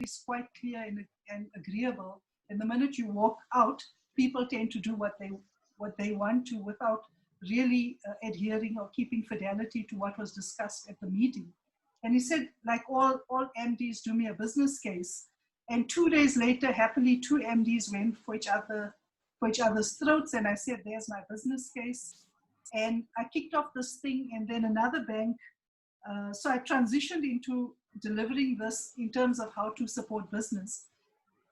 is quite clear and agreeable, and the minute you walk out, people tend to do what they want to without really adhering or keeping fidelity to what was discussed at the meeting. And he said, like all MDs, do me a business case. And 2 days later, happily, 2 MDs went for each other's throats. And I said, there's my business case. And I kicked off this thing, and then another bank. So I transitioned into delivering this in terms of how to support business.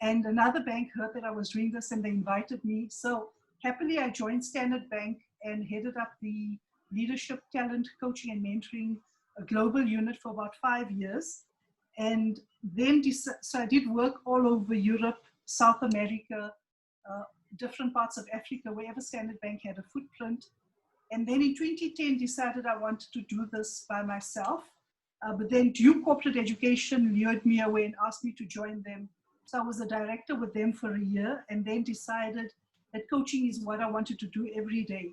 And another bank heard that I was doing this, and they invited me. So happily, I joined Standard Bank and headed up the leadership, talent, coaching, and mentoring a global unit for about 5 years. And then, so I did work all over Europe, South America, different parts of Africa, wherever Standard Bank had a footprint. And then in 2010, decided I wanted to do this by myself. But then Duke Corporate Education lured me away and asked me to join them. So I was a director with them for a year, and then decided that coaching is what I wanted to do every day.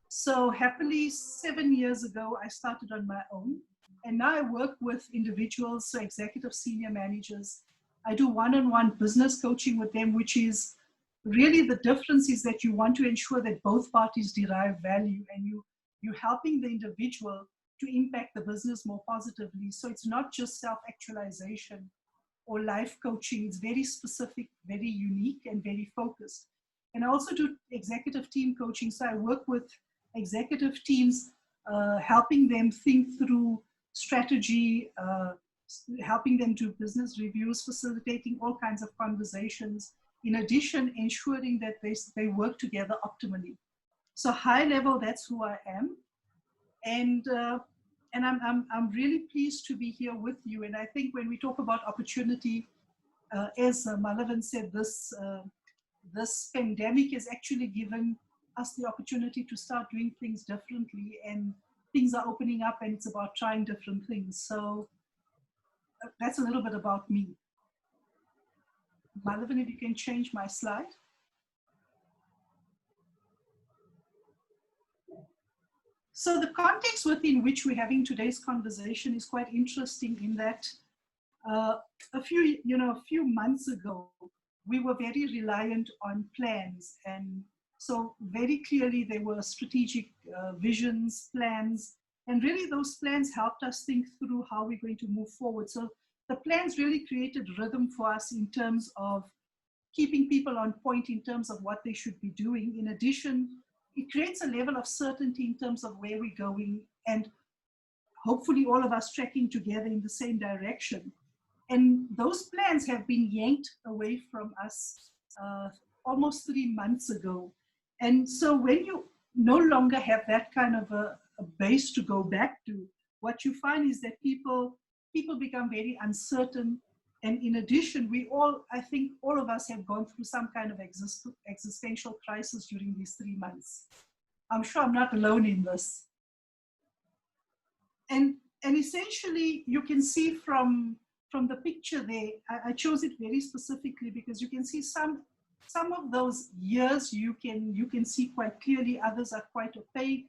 So happily, 7 years ago, I started on my own. And now I work with individuals, so executive senior managers. I do one-on-one business coaching with them, which is really the difference is that you want to ensure that both parties derive value, and you're helping the individual to impact the business more positively. So it's not just self-actualization or life coaching. It's very specific, very unique, and very focused. And I also do executive team coaching. So I work with executive teams, helping them think through strategy, helping them do business reviews, facilitating all kinds of conversations. In addition, ensuring that they work together optimally. So high level, that's who I am. And I'm really pleased to be here with you. And I think when we talk about opportunity, as Malavan said, this pandemic has actually given us the opportunity to start doing things differently, and things are opening up, and it's about trying different things. So that's a little bit about me. Malavan, if you can change my slide. So the context within which we're having today's conversation is quite interesting, in that a few months ago, we were very reliant on plans. And so very clearly there were strategic visions, plans, and really those plans helped us think through how we're going to move forward. So the plans really created rhythm for us in terms of keeping people on point in terms of what they should be doing. In addition, it creates a level of certainty in terms of where we're going, and hopefully all of us tracking together in the same direction. And those plans have been yanked away from us almost 3 months ago. And so when you no longer have that kind of a base to go back to, what you find is that people become very uncertain. And in addition, I think all of us have gone through some kind of existential crisis during these 3 months. I'm sure I'm not alone in this. And essentially, you can see from the picture there, I chose it very specifically because you can see some of those years you can see quite clearly, others are quite opaque,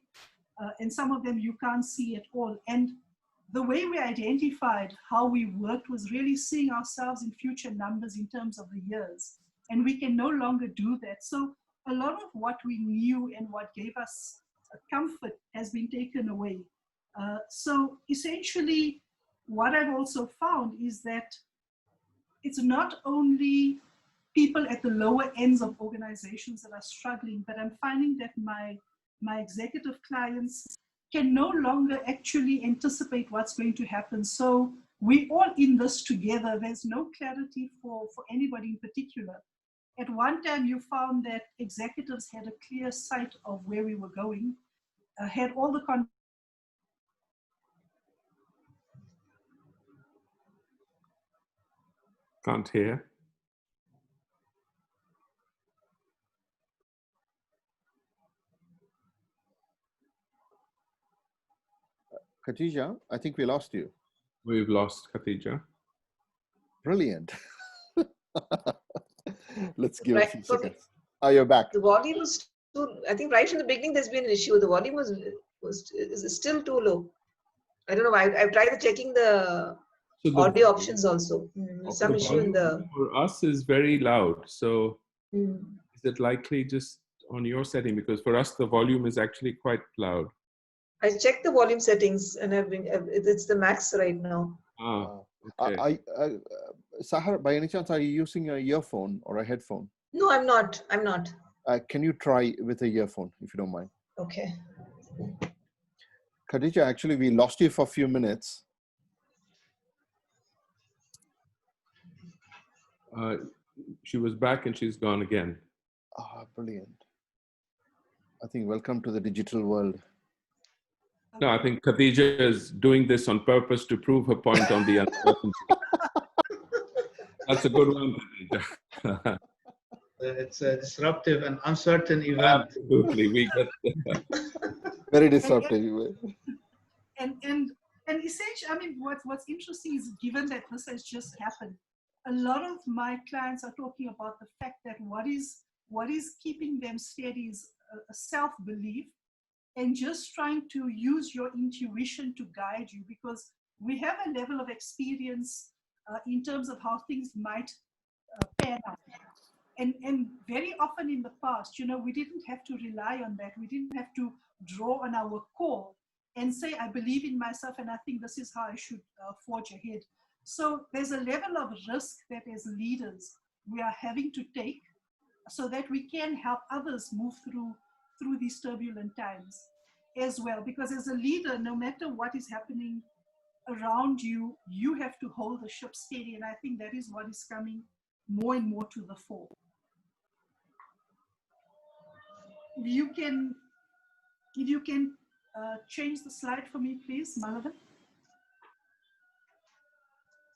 and some of them you can't see at all. And the way we identified how we worked was really seeing ourselves in future numbers in terms of the years. And we can no longer do that. So a lot of what we knew and what gave us comfort has been taken away. So essentially, what I've also found is that it's not only people at the lower ends of organizations that are struggling, but I'm finding that my executive clients can no longer actually anticipate what's going to happen. So we're all in this together. There's no clarity for anybody in particular. At one time, you found that executives had a clear sight of where we were going, had all the Can't hear. Khatija, I think we lost you. We've lost Khatija. Brilliant. Let's give it a few seconds. Oh, you're back. The volume was too, I think right from the beginning there's been an issue. The volume is still too low. I don't know why. I've tried checking the So audio options also. Some the issue in the. for us is very loud. So Mm. is it likely just on your setting? Because for us, the volume is actually quite loud. I checked the volume settings and it's the max right now. Okay. Sahar, by any chance, are you using a earphone or a headphone? No, I'm not. I'm not. Can you try with a earphone, if you don't mind? Okay. Khatija, actually, we lost you for a few minutes. She was back and she's gone again. Ah, brilliant. I think welcome to the digital world. No, I think Khatija is doing this on purpose to prove her point on the uncertainty. That's a good one, Khatija. It's a disruptive and uncertain event. Absolutely, we get Very disruptive. And essentially, I mean, what's interesting is, given that this has just happened, a lot of my clients are talking about the fact that what is keeping them steady is a self-belief, and just trying to use your intuition to guide you, because we have a level of experience in terms of how things might pan out. And very often in the past, we didn't have to rely on that. We didn't have to draw on our core and say, I believe in myself and I think this is how I should forge ahead. So there's a level of risk that as leaders we are having to take so that we can help others move through these turbulent times as well. Because as a leader, no matter what is happening around you, you have to hold the ship steady. And I think that is what is coming more and more to the fore. If you can change the slide for me, please, Malavan.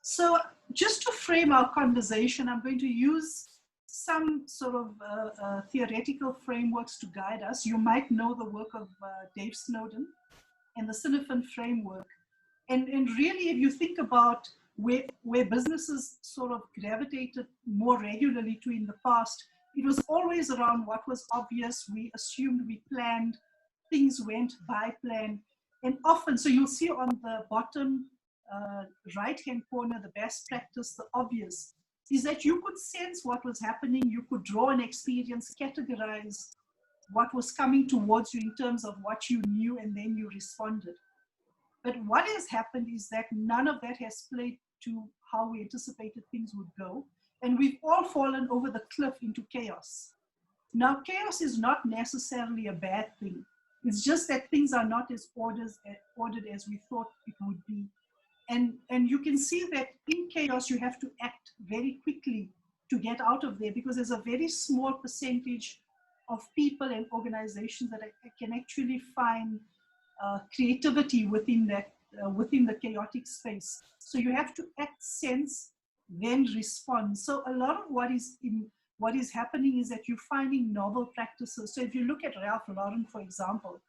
So just to frame our conversation, I'm going to use some sort of theoretical frameworks to guide us. You might know the work of Dave Snowden and the Sinofan framework. And really, if you think about where businesses sort of gravitated more regularly to in the past, it was always around what was obvious. We assumed, we planned, things went by plan. And often, so you'll see on the bottom right-hand corner, the best practice, the obvious, is that you could sense what was happening. You could draw an experience, categorize what was coming towards you in terms of what you knew, and then you responded. But what has happened is that none of that has played to how we anticipated things would go. And we've all fallen over the cliff into chaos. Now, chaos is not necessarily a bad thing. It's just that things are not as ordered as we thought it would be. And you can see that in chaos, you have to act very quickly to get out of there, because there's a very small percentage of people and organizations that can actually find creativity within the chaotic space. So you have to act, sense, then respond. So a lot of what is happening is that you're finding novel practices. So if you look at Ralph Lauren, for example,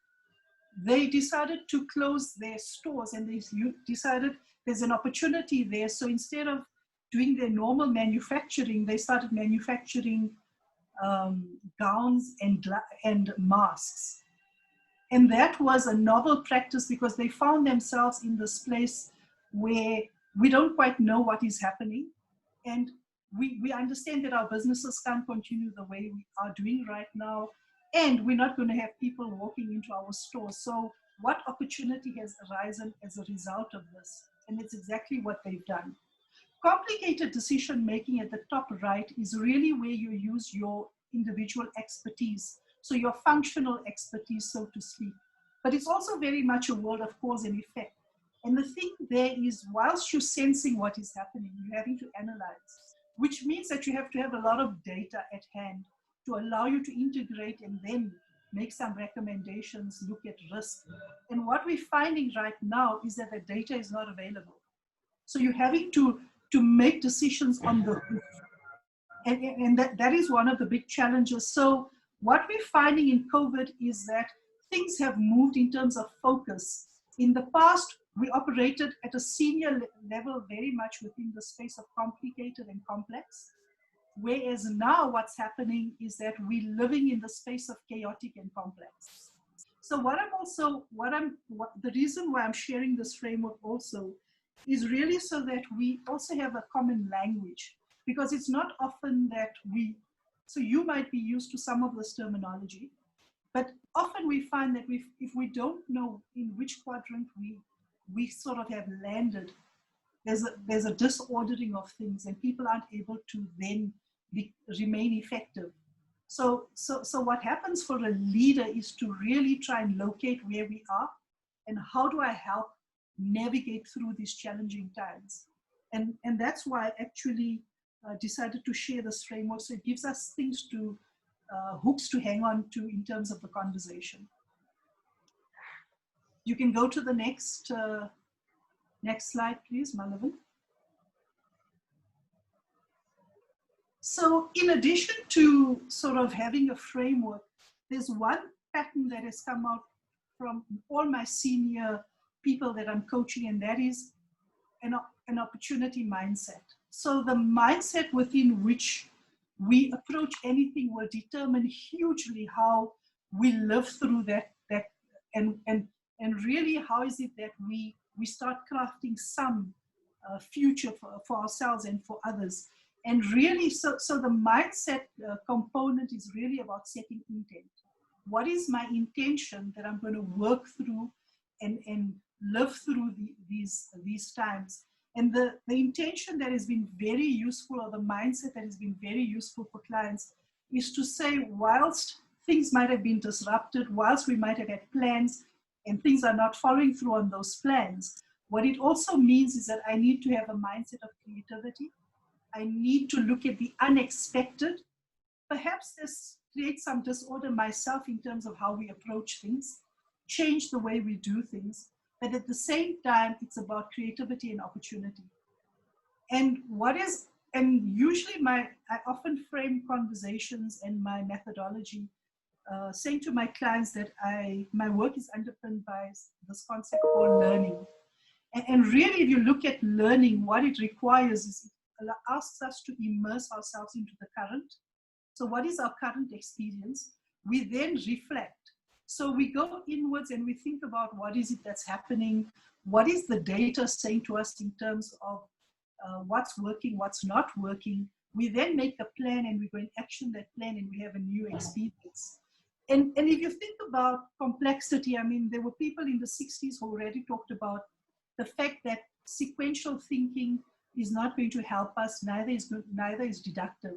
they decided to close their stores, and they decided there's an opportunity there. So instead of doing their normal manufacturing, they started manufacturing gowns and masks. And that was a novel practice, because they found themselves in this place where we don't quite know what is happening. And we understand that our businesses can't continue the way we are doing right now. And we're not going to have people walking into our stores. So what opportunity has arisen as a result of this? And it's exactly what they've done. Complicated decision making at the top right is really where you use your individual expertise. So your functional expertise, so to speak. But it's also very much a world of cause and effect. And the thing there is, whilst you're sensing what is happening, you're having to analyze, which means that you have to have a lot of data at hand to allow you to integrate and then make some recommendations, look at risk. And what we're finding right now is that the data is not available. So you're having to make decisions on the hoof. And that is one of the big challenges. So what we're finding in COVID is that things have moved in terms of focus. In the past, we operated at a senior level very much within the space of complicated and complex. Whereas now what's happening is that we're living in the space of chaotic and complex. So the reason why I'm sharing this framework also is really so that we also have a common language, because it's not often that so you might be used to some of this terminology, but often we find that if we don't know in which quadrant we sort of have landed, there's a disordering of things, and people aren't able to then remain effective. So what happens for a leader is to really try and locate where we are and how do I help navigate through these challenging times. And that's why I actually decided to share this framework, so it gives us things to, hooks to hang on to in terms of the conversation. You can go to the next slide, please, Malavan. So in addition to sort of having a framework, there's one pattern that has come out from all my senior people that I'm coaching, and that is an opportunity mindset. So the mindset within which we approach anything will determine hugely how we live through that and really how is it that we start crafting some future for ourselves and for others. And really, so the mindset component is really about setting intent. What is my intention that I'm going to work through and live through these times? And the intention that has been very useful, or the mindset that has been very useful for clients, is to say, whilst things might have been disrupted, whilst we might have had plans and things are not following through on those plans, what it also means is that I need to have a mindset of creativity. I need to look at the unexpected. Perhaps this creates some disorder myself in terms of how we approach things, change the way we do things, but at the same time, it's about creativity and opportunity. And usually I often frame conversations and my methodology saying to my clients that my work is underpinned by this concept called learning. And really, if you look at learning, what it requires is it asks us to immerse ourselves into the current. So what is our current experience? We then reflect. So we go inwards and we think about what is it that's happening? What is the data saying to us in terms of what's working, what's not working? We then make a plan and we go and action that plan and we have a new experience. And if you think about complexity, I mean, there were people in the 60s who already talked about the fact that sequential thinking is not going to help us, neither is deductive.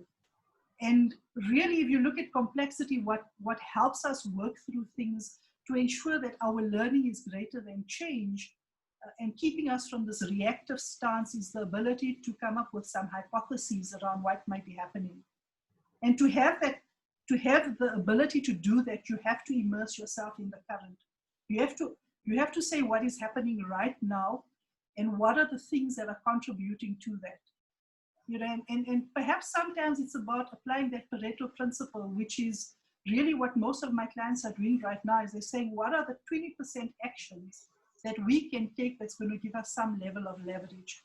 And really, if you look at complexity, what helps us work through things to ensure that our learning is greater than change and keeping us from this reactive stance is the ability to come up with some hypotheses around what might be happening. And to have the ability to do that, you have to immerse yourself in the current. You have to say what is happening right now and what are the things that are contributing to that. You know, and perhaps sometimes it's about applying that Pareto principle, which is really what most of my clients are doing right now, is they're saying, what are the 20% actions that we can take that's going to give us some level of leverage?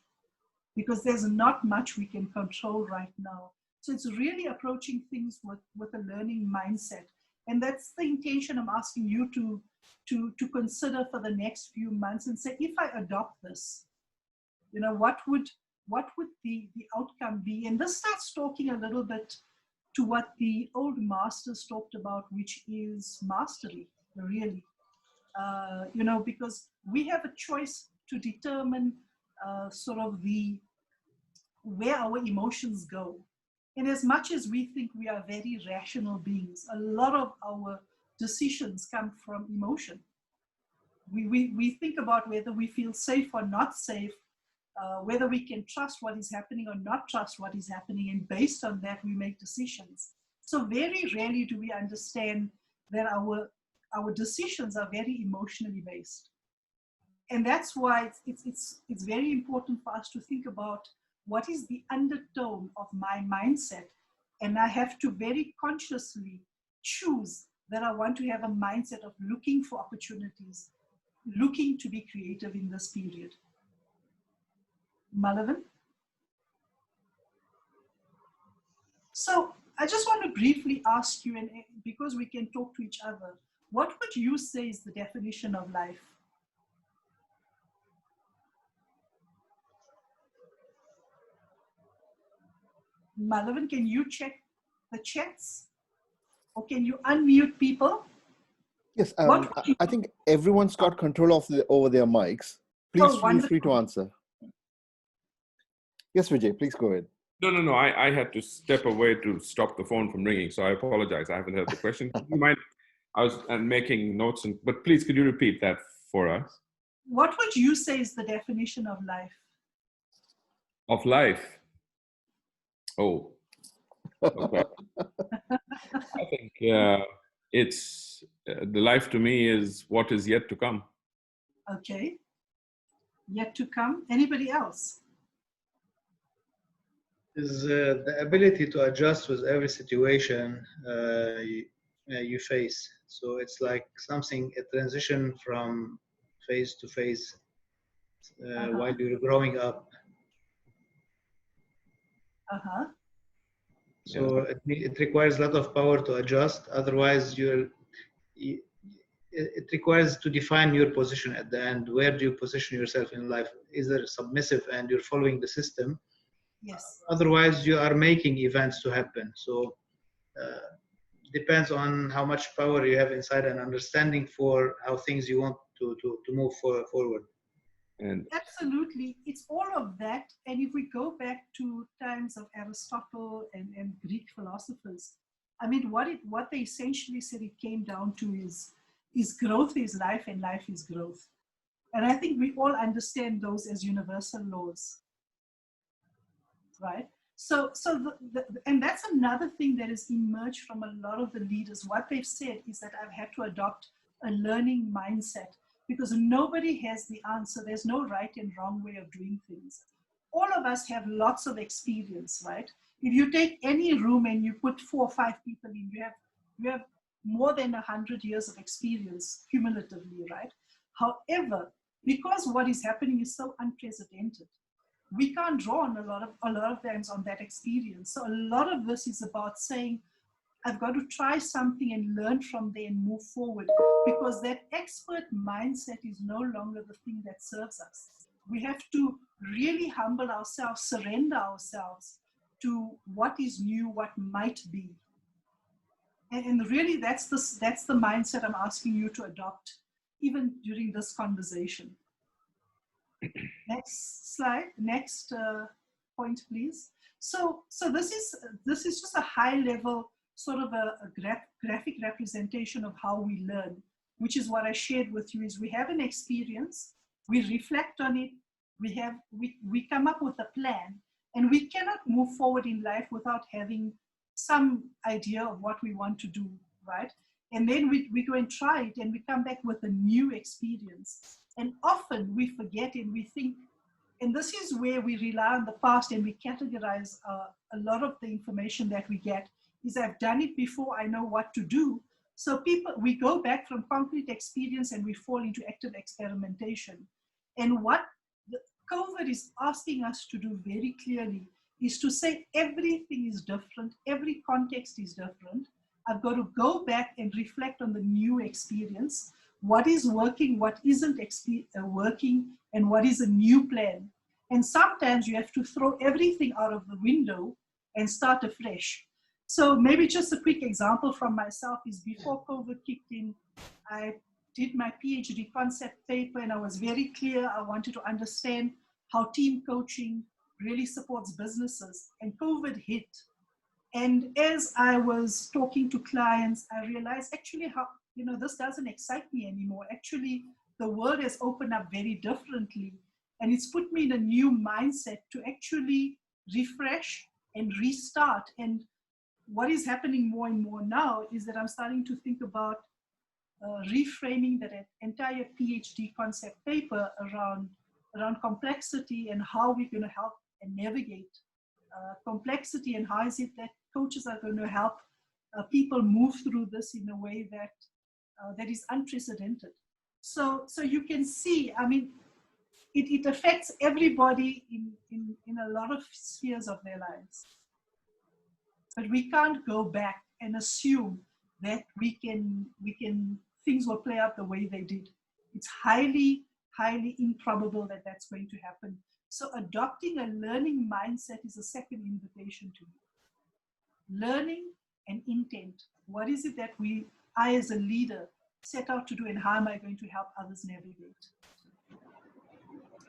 Because there's not much we can control right now. So it's really approaching things with a learning mindset. And that's the intention I'm asking you to consider for the next few months and say, if I adopt this, you know, what would the outcome be? And this starts talking a little bit to what the old masters talked about, which is mastery, really. You know, because we have a choice to determine sort of where our emotions go. And as much as we think we are very rational beings, a lot of our decisions come from emotion. We think about whether we feel safe or not safe, whether we can trust what is happening or not trust what is happening, and based on that we make decisions. So very rarely do we understand that our decisions are very emotionally based. And that's why it's very important for us to think about what is the undertone of my mindset. And I have to very consciously choose that I want to have a mindset of looking for opportunities, looking to be creative in this period. Malavan? So I just want to briefly ask you, and because we can talk to each other, what would you say is the definition of life? Malavan, can you check the chats? Or can you unmute people? Yes, What would you I think everyone's got control of over their mics. Please Oh, feel free to wonderful. answer. Yes, Vijay, please go ahead. No. I had to step away to stop the phone from ringing, so I apologize. I haven't heard the question. You mind? I was making notes, but please, could you repeat that for us? What would you say is the definition of life? Of life? Oh, okay. I think it's the life to me is what is yet to come. Okay. Yet to come. Anybody else? Is the ability to adjust with every situation you face. So it's like something, a transition from phase to phase while you're growing up. Uh-huh. So it requires a lot of power to adjust. Otherwise, it requires to define your position at the end. Where do you position yourself in life? Is there submissive and you're following the system? Yes. Otherwise, you are making events to happen. So depends on how much power you have inside and understanding for how things you want to move forward. And absolutely, it's all of that. And if we go back to times of Aristotle and Greek philosophers, I mean, what they essentially said it came down to is growth is life and life is growth. And I think we all understand those as universal laws, right? So and that's another thing that has emerged from a lot of the leaders. What they've said is that I've had to adopt a learning mindset because nobody has the answer. There's no right and wrong way of doing things. All of us have lots of experience, right? If you take any room and you put 4 or 5 people in, you have more than 100 years of experience cumulatively, right? However, because what is happening is so unprecedented, we can't draw on a lot of times on that experience. So a lot of this is about saying, I've got to try something and learn from there and move forward, because that expert mindset is no longer the thing that serves us. We have to really humble ourselves, surrender ourselves to what is new, what might be. And really that's the mindset I'm asking you to adopt, even during this conversation. Next slide, next point, please. So this is just a high level sort of a graphic representation of how we learn, which is what I shared with you. Is we have an experience, we reflect on it, we come up with a plan, and we cannot move forward in life without having some idea of what we want to do, right? And then we go and try it, and we come back with a new experience. And often we forget and we think, and this is where we rely on the past and we categorize a lot of the information that we get is I've done it before, I know what to do. So we go back from concrete experience and we fall into active experimentation. And what COVID is asking us to do very clearly is to say everything is different, every context is different. I've got to go back and reflect on the new experience. What is working, what isn't working, and what is a new plan. And sometimes you have to throw everything out of the window and start afresh. So maybe just a quick example from myself is before COVID kicked in, I did my PhD concept paper, and I was very clear. I wanted to understand how team coaching really supports businesses, and COVID hit. And as I was talking to clients, I realized actually how, this doesn't excite me anymore. Actually, the world has opened up very differently, and it's put me in a new mindset to actually refresh and restart. And what is happening more and more now is that I'm starting to think about reframing that entire PhD concept paper around complexity and how we're going to help and navigate complexity, and how is it that coaches are going to help people move through this in a way that that is unprecedented. So you can see, I mean, it affects everybody in a lot of spheres of their lives. But we can't go back and assume that things will play out the way they did. It's highly, highly improbable that that's going to happen. So adopting a learning mindset is a second invitation to me. learning and intent. What is it that I as a leader set out to do, and how am I going to help others navigate?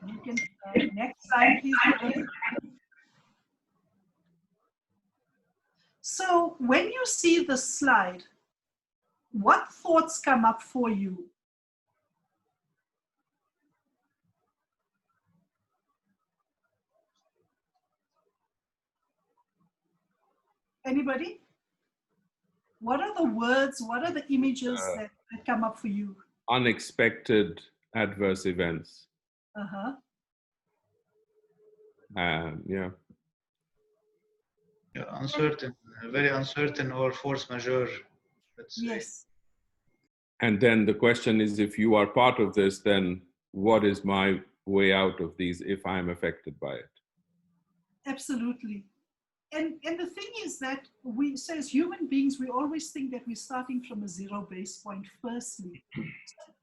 You can, next slide, please. So when you see the slide, what thoughts come up for you? Anybody? What are the words, what are the images that come up for you? Unexpected adverse events. Uh-huh. Yeah. Yeah, uncertain, very uncertain, or force majeure. Let's say. Yes. And then the question is, if you are part of this, then what is my way out of these if I'm affected by it? Absolutely. And the thing is that so as human beings, we always think that we're starting from a zero base point firstly.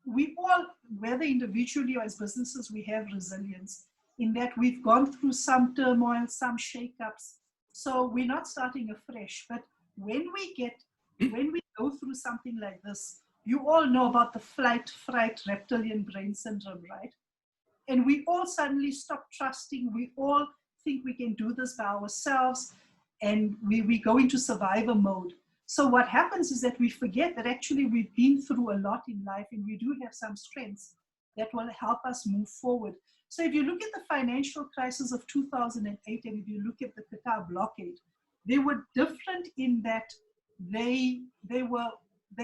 We all, whether individually or as businesses, we have resilience in that we've gone through some turmoil, some shakeups. So we're not starting afresh. But when we go through something like this, you all know about the flight, fright, reptilian brain syndrome, right? And we all suddenly stop trusting. We all think we can do this by ourselves, and we go into survivor mode. So what happens is that we forget that actually we've been through a lot in life, and we do have some strengths that will help us move forward. So if you look at the financial crisis of 2008, and if you look at the Qatar blockade, they were different in that they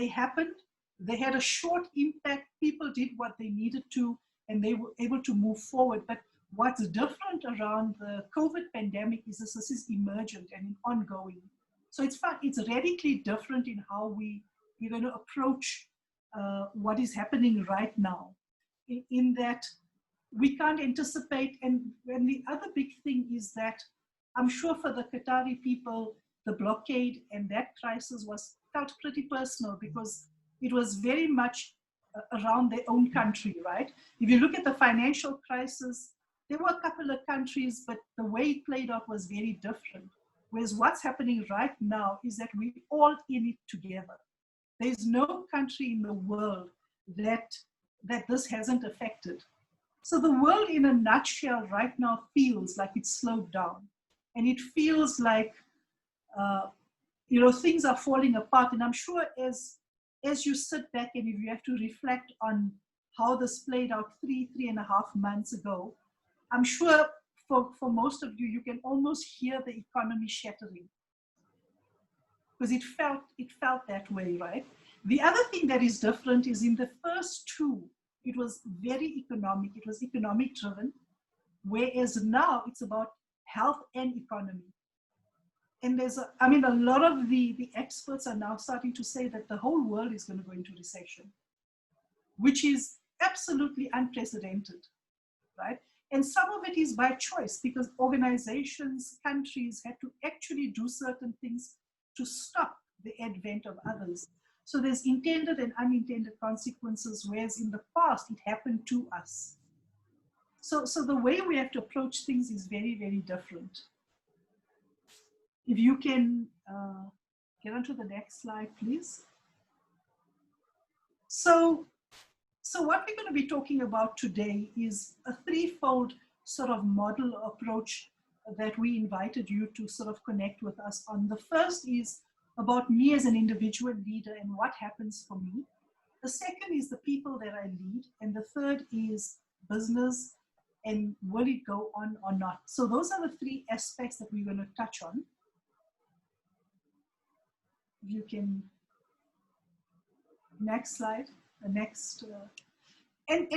happened, they had a short impact, people did what they needed to, and they were able to move forward. But what's different around the COVID pandemic is this is emergent and ongoing. So it's radically different in how we're going to approach what is happening right now, in that we can't anticipate. And the other big thing is that I'm sure for the Qatari people, the blockade and that crisis felt pretty personal, because it was very much around their own country, right? If you look at the financial crisis, there were a couple of countries, but the way it played out was very different. Whereas what's happening right now is that we're all in it together. There's no country in the world that this hasn't affected. So the world in a nutshell right now feels like it's slowed down. And it feels like, things are falling apart. And I'm sure as you sit back and if you have to reflect on how this played out 3.5 months ago, I'm sure for most of you, you can almost hear the economy shattering, because it felt that way, right? The other thing that is different is in the first two, it was very economic. It was economic driven, whereas now it's about health and economy. And a lot of the experts are now starting to say that the whole world is going to go into recession, which is absolutely unprecedented, right? And some of it is by choice, because organizations, countries had to actually do certain things to stop the advent of others. So there's intended and unintended consequences, whereas in the past it happened to us. So the way we have to approach things is very, very different. If you can get on to the next slide, please. So what we're going to be talking about today is a threefold sort of model approach that we invited you to sort of connect with us on. The first is about me as an individual leader and what happens for me. The second is the people that I lead. And the third is business and will it go on or not. So those are the three aspects that we're going to touch on. You can, next slide, the next. And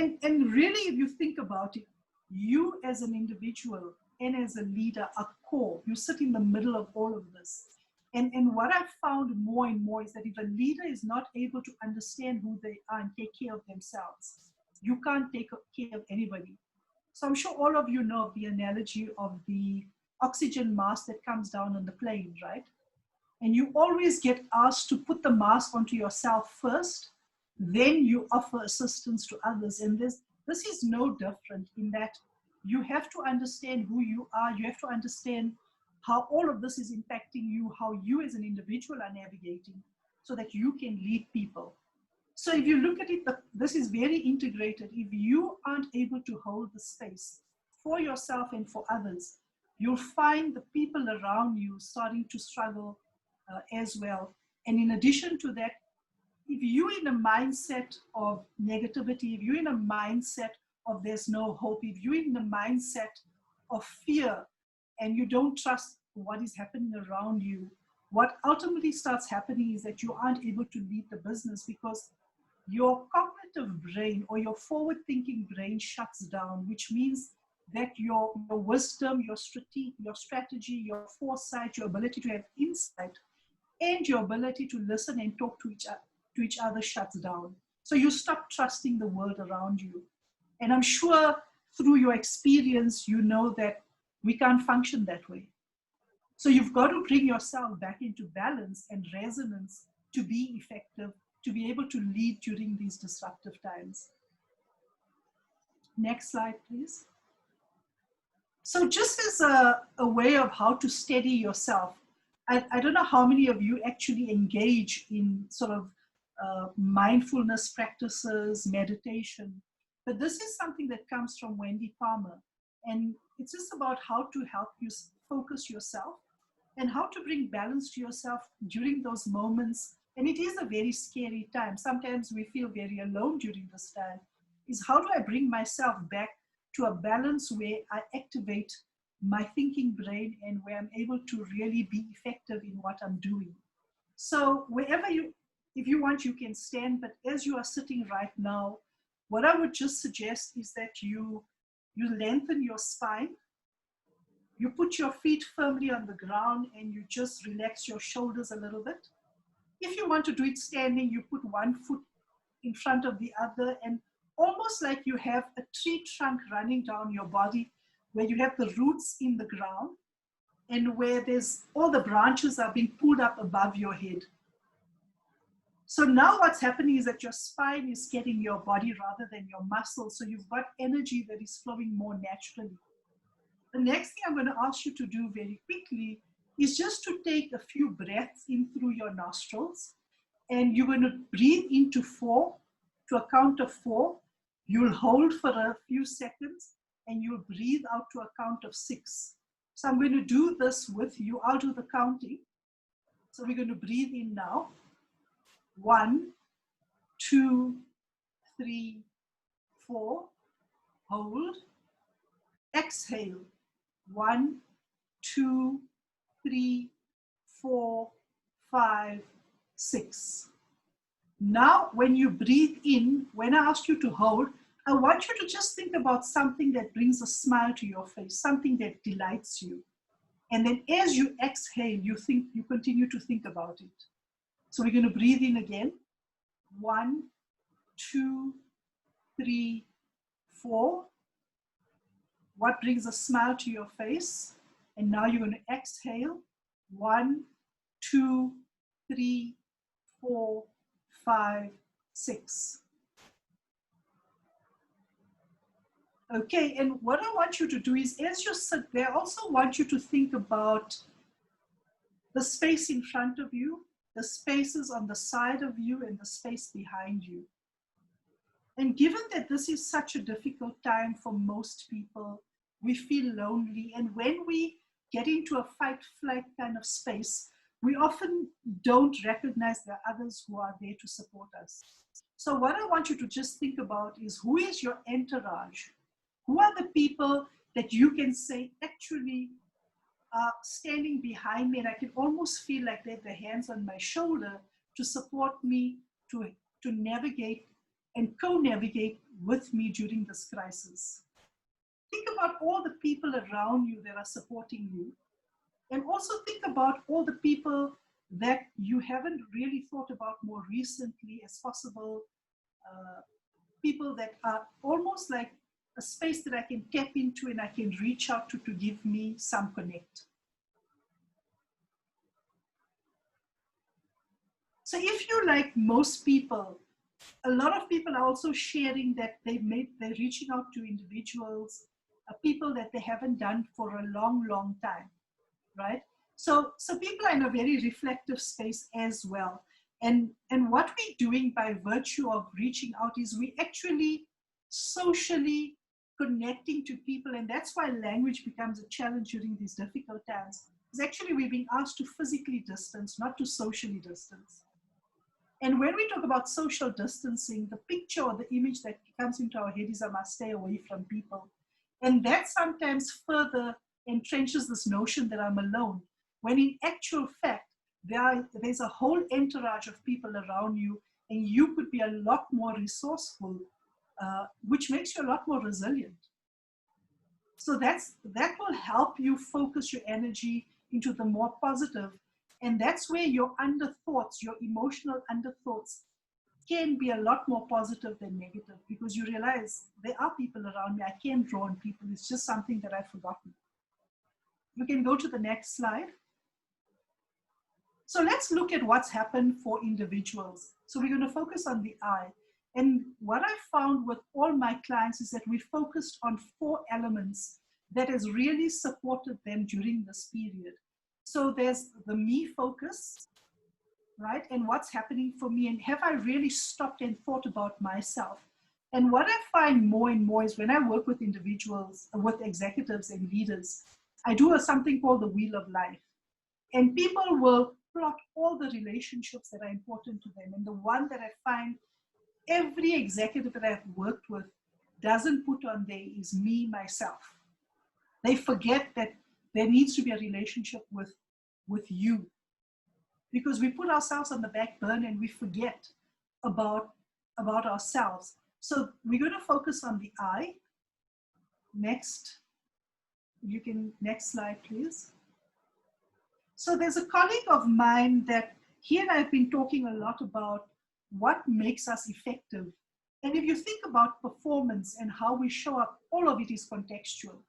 really, if you think about it, you as an individual and as a leader are core. You sit in the middle of all of this. And what I've found more and more is that if a leader is not able to understand who they are and take care of themselves, you can't take care of anybody. So I'm sure all of you know the analogy of the oxygen mask that comes down on the plane, right? And you always get asked to put the mask onto yourself first, then you offer assistance to others. And this is no different in that you have to understand who you are. You have to understand how all of this is impacting you, how you as an individual are navigating so that you can lead people. So if you look at it, this is very integrated. If you aren't able to hold the space for yourself and for others, you'll find the people around you starting to struggle as well. And in addition to that, if you're in a mindset of negativity, if you're in a mindset of there's no hope, if you're in the mindset of fear and you don't trust what is happening around you, what ultimately starts happening is that you aren't able to lead the business because your cognitive brain or your forward-thinking brain shuts down, which means that your wisdom, your strategy, your foresight, your ability to have insight, and your ability to listen and talk to each other shuts down. So you stop trusting the world around you. And I'm sure through your experience, you know that we can't function that way. So you've got to bring yourself back into balance and resonance to be effective, to be able to lead during these disruptive times. Next slide, please. So just as a way of how to steady yourself, I don't know how many of you actually engage in sort of mindfulness practices, meditation, but this is something that comes from Wendy Palmer. And it's just about how to help you focus yourself and how to bring balance to yourself during those moments. And it is a very scary time. Sometimes we feel very alone during this time. Is how do I bring myself back to a balance where I activate my thinking brain and where I'm able to really be effective in what I'm doing. So wherever if you want, you can stand, but as you are sitting right now, what I would just suggest is that you lengthen your spine, you put your feet firmly on the ground and you just relax your shoulders a little bit. If you want to do it standing, you put one foot in front of the other and almost like you have a tree trunk running down your body where you have the roots in the ground and where there's all the branches are being pulled up above your head. So now what's happening is that your spine is getting your body rather than your muscles. So you've got energy that is flowing more naturally. The next thing I'm going to ask you to do very quickly is just to take a few breaths in through your nostrils. And you're going to breathe into 4, to a count of 4. You'll hold for a few seconds and you'll breathe out to a count of 6. So I'm going to do this with you. I'll do the counting. So we're going to breathe in now. 1, 2, 3, 4. Hold. Exhale. 1, 2, 3, 4, 5, 6. Now, when you breathe in, when I ask you to hold, I want you to just think about something that brings a smile to your face, something that delights you. And then as you exhale, you continue to think about it. So we're going to breathe in again. 1, 2, 3, 4. What brings a smile to your face? And now you're going to exhale. 1, 2, 3, 4, 5, 6. Okay, and what I want you to do is as you sit there, I also want you to think about the space in front of you, the spaces on the side of you, and the space behind you. And given that this is such a difficult time for most people, we feel lonely. And when we get into a fight-flight kind of space, we often don't recognize there are others who are there to support us. So what I want you to just think about is who is your entourage? Who are the people that you can say actually are standing behind me and I can almost feel like they have their hands on my shoulder to support me, to navigate and co-navigate with me during this crisis. Think about all the people around you that are supporting you. And also think about all the people that you haven't really thought about more recently as possible, people that are almost like a space that I can tap into and I can reach out to give me some connect. So if you're like most people, a lot of people are also sharing that they're reaching out to individuals, people that they haven't done for a long, long time. right? So people are in a very reflective space as well. And what we're doing by virtue of reaching out is we actually socially connecting to people. And that's why language becomes a challenge during these difficult times. Is actually we're being asked to physically distance, not to socially distance. And when we talk about social distancing, the picture or the image that comes into our head is I must stay away from people. And that sometimes further entrenches this notion that I'm alone, when in actual fact, there's a whole entourage of people around you, and you could be a lot more resourceful, which makes you a lot more resilient. So that will help you focus your energy into the more positive. And that's where your underthoughts, your emotional underthoughts, can be a lot more positive than negative, because you realize there are people around me. I can draw on people. It's just something that I've forgotten. You can go to the next slide. So let's look at what's happened for individuals. So we're going to focus on the I. And what I found with all my clients is that we focused on 4 elements that has really supported them during this period. So there's the me focus, right? And what's happening for me, and have I really stopped and thought about myself? And what I find more and more is when I work with individuals, with executives and leaders, I do something called the wheel of life. And people will plot all the relationships that are important to them. And the one that I find every executive that I've worked with doesn't put on there is me, myself. They forget that there needs to be a relationship with you, because we put ourselves on the back burner and we forget about ourselves. So we're going to focus on the I. Next. Next slide, please. So there's a colleague of mine that he and I have been talking a lot about what makes us effective. And if you think about performance and how we show up, all of it is contextual.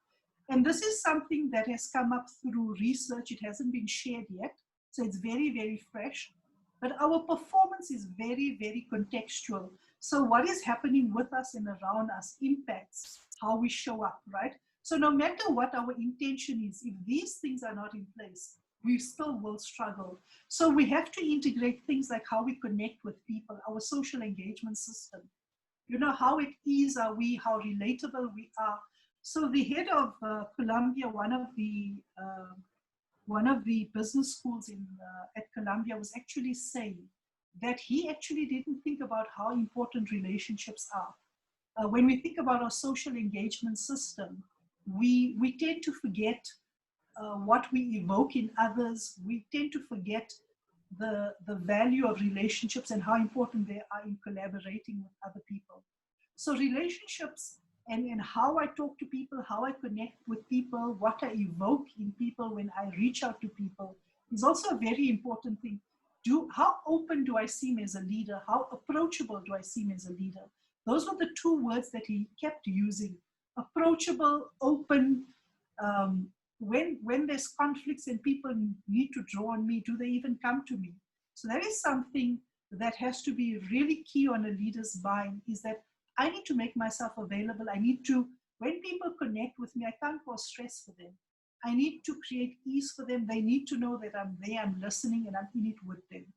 And this is something that has come up through research. It hasn't been shared yet, so it's very, very fresh. But our performance is very, very contextual. So what is happening with us and around us impacts how we show up, right? So no matter what our intention is, if these things are not in place, we still will struggle. So we have to integrate things like how we connect with people, our social engagement system. You know, how at ease are we, how relatable we are. So the head of Columbia, one of the business schools at Columbia, was actually saying that he actually didn't think about how important relationships are. When we think about our social engagement system, we tend to forget what we evoke in others. We tend to forget the value of relationships and how important they are in collaborating with other people. So relationships and how I talk to people, how I connect with people, what I evoke in people when I reach out to people is also a very important thing. How open do I seem as a leader? How approachable do I seem as a leader? Those were the 2 words that he kept using. Approachable, open. When there's conflicts and people need to draw on me, do they even come to me? So that is something that has to be really key on a leader's mind, is that I need to make myself available. I need to, when people connect with me, I can't cause stress for them. I need to create ease for them. They need to know that I'm there, I'm listening, and I'm in it with them.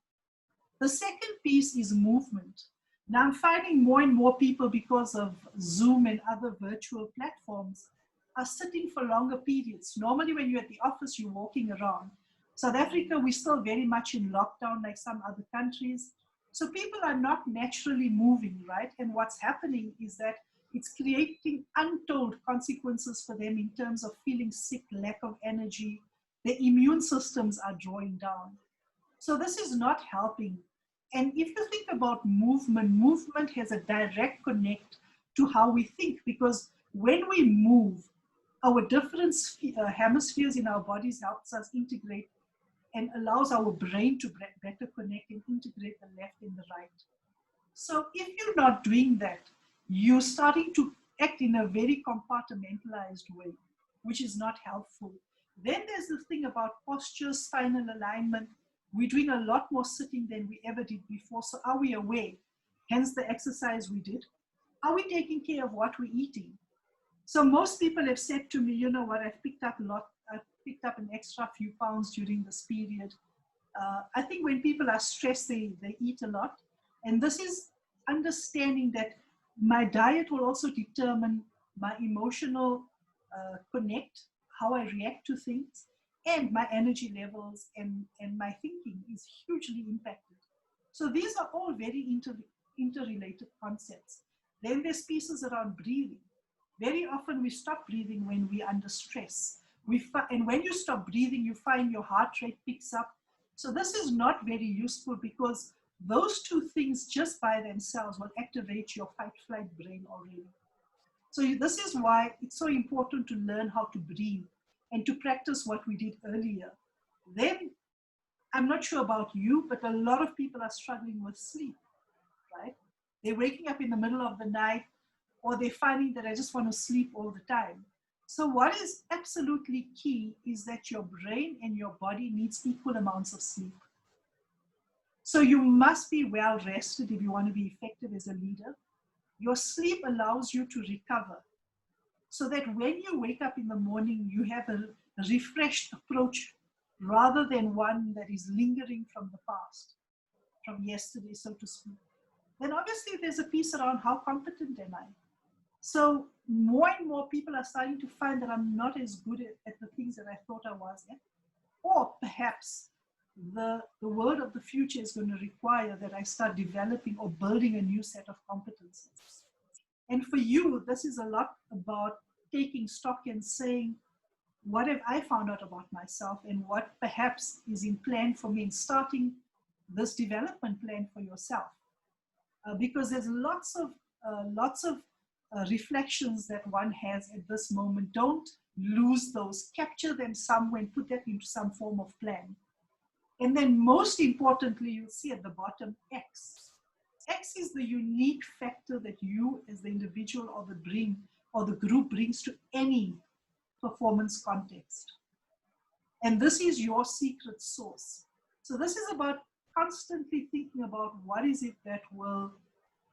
The second piece is movement. Now I'm finding more and more people, because of Zoom and other virtual platforms, are sitting for longer periods. Normally when you're at the office, you're walking around. South Africa, we're still very much in lockdown like some other countries. So people are not naturally moving, right? And what's happening is that it's creating untold consequences for them in terms of feeling sick, lack of energy. Their immune systems are drawing down. So this is not helping. And if you think about movement has a direct connect to how we think, because when we move, our different hemispheres in our bodies helps us integrate and allows our brain to better connect and integrate the left and the right. So if you're not doing that, you're starting to act in a very compartmentalized way, which is not helpful. Then there's the thing about posture, spinal alignment. We're doing a lot more sitting than we ever did before. So are we aware? Hence the exercise we did. Are we taking care of what we're eating? So most people have said to me, you know what, I've picked up picked up an extra few pounds during this period. I think when people are stressed, they eat a lot. And this is understanding that my diet will also determine my emotional connect, how I react to things, and my energy levels and my thinking is hugely impacted. So these are all very interrelated concepts. Then there's pieces around breathing. Very often we stop breathing when we're under stress. And when you stop breathing, you find your heart rate picks up. So this is not very useful because those two things just by themselves will activate your fight-flight brain already. So this is why it's so important to learn how to breathe and to practice what we did earlier. Then, I'm not sure about you, but a lot of people are struggling with sleep, right? They're waking up in the middle of the night, or they're finding that I just want to sleep all the time. So what is absolutely key is that your brain and your body needs equal amounts of sleep. So you must be well rested if you want to be effective as a leader. Your sleep allows you to recover so that when you wake up in the morning, you have a refreshed approach rather than one that is lingering from the past, from yesterday, so to speak. Then obviously there's a piece around how competent am I? So more and more people are starting to find that I'm not as good at the things that I thought I was at. Or perhaps the world of the future is going to require that I start developing or building a new set of competencies. And for you, this is a lot about taking stock and saying, what have I found out about myself and what perhaps is in plan for me, and starting this development plan for yourself. Because there's lots of reflections that one has at this moment. Don't lose those, capture them somewhere and put that into some form of plan. And then most importantly, you'll see at the bottom, X. X is the unique factor that you as the individual or the group brings to any performance context. And this is your secret sauce. So this is about constantly thinking about what is it that will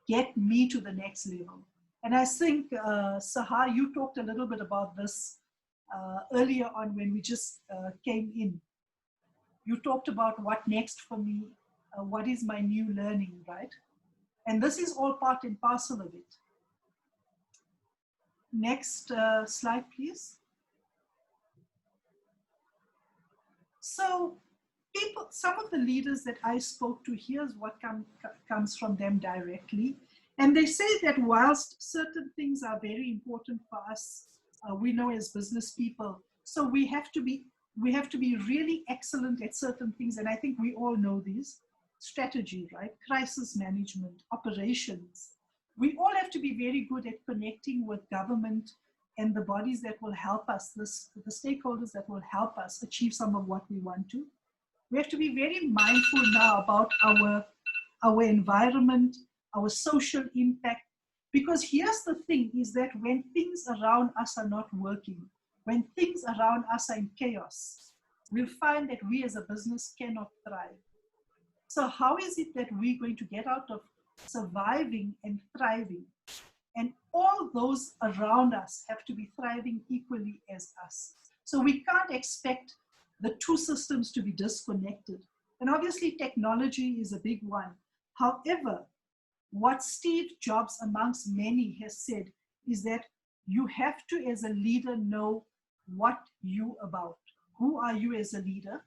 get me to the next level. And I think, Sahar, you talked a little bit about this earlier on when we just came in. You talked about what next for me, what is my new learning, right? And this is all part and parcel of it. Next slide, please. So some of the leaders that I spoke to, here's what comes from them directly. And they say that whilst certain things are very important for us, we know as business people, so we have to be really excellent at certain things. And I think we all know these: strategy, right? Crisis management, operations. We all have to be very good at connecting with government and the bodies that will help us, the stakeholders that will help us achieve some of what we want to. We have to be very mindful now about our environment, our social impact, because here's the thing is that when things around us are not working, when things around us are in chaos, we'll find that we as a business cannot thrive. So how is it that we're going to get out of surviving and thriving? And all those around us have to be thriving equally as us. So we can't expect the two systems to be disconnected. And obviously technology is a big one. However, what Steve Jobs, amongst many, has said is that you have to, as a leader, know what you're about. Who are you as a leader?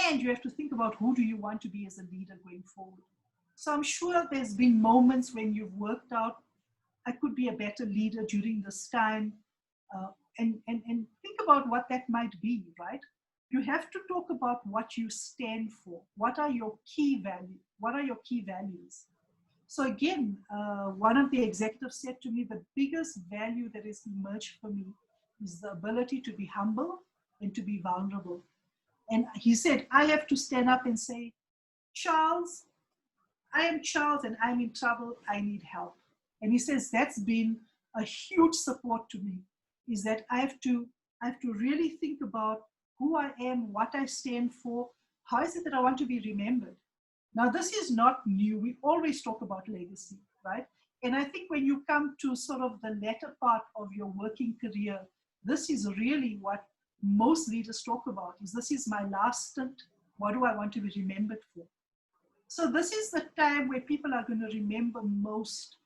And you have to think about who do you want to be as a leader going forward. So I'm sure there's been moments when you've worked out, I could be a better leader during this time, and think about what that might be, right? You have to talk about what you stand for. What are your key values? What are your key values? So again, one of the executives said to me, the biggest value that has emerged for me is the ability to be humble and to be vulnerable. And he said, I have to stand up and say, Charles, I am Charles and I'm in trouble, I need help. And he says, that's been a huge support to me, is that I have to really think about who I am, what I stand for, how is it that I want to be remembered. Now, this is not new. We always talk about legacy, right? And I think when you come to sort of the latter part of your working career, this is really what most leaders talk about is, this is my last stint. What do I want to be remembered for? So this is the time where people are going to remember most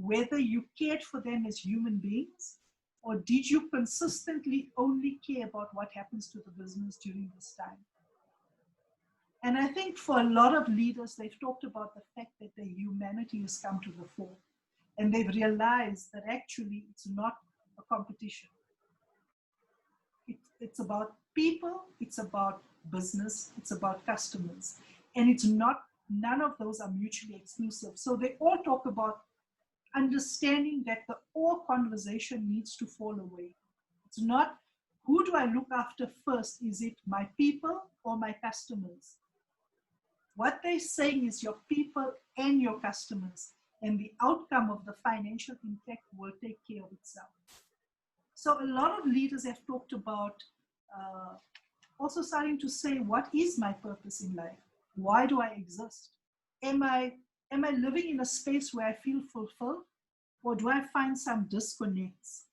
whether you cared for them as human beings, or did you consistently only care about what happens to the business during this time? And I think for a lot of leaders, they've talked about the fact that their humanity has come to the fore. And they've realized that actually it's not a competition. It's about people, it's about business, it's about customers. And it's not, none of those are mutually exclusive. So they all talk about understanding that the all conversation needs to fall away. It's not, who do I look after first? Is it my people or my customers? What they're saying is your people and your customers, and the outcome of the financial impact will take care of itself. So a lot of leaders have talked about also starting to say, what is my purpose in life? Why do I exist? Am I living in a space where I feel fulfilled, or do I find some disconnects?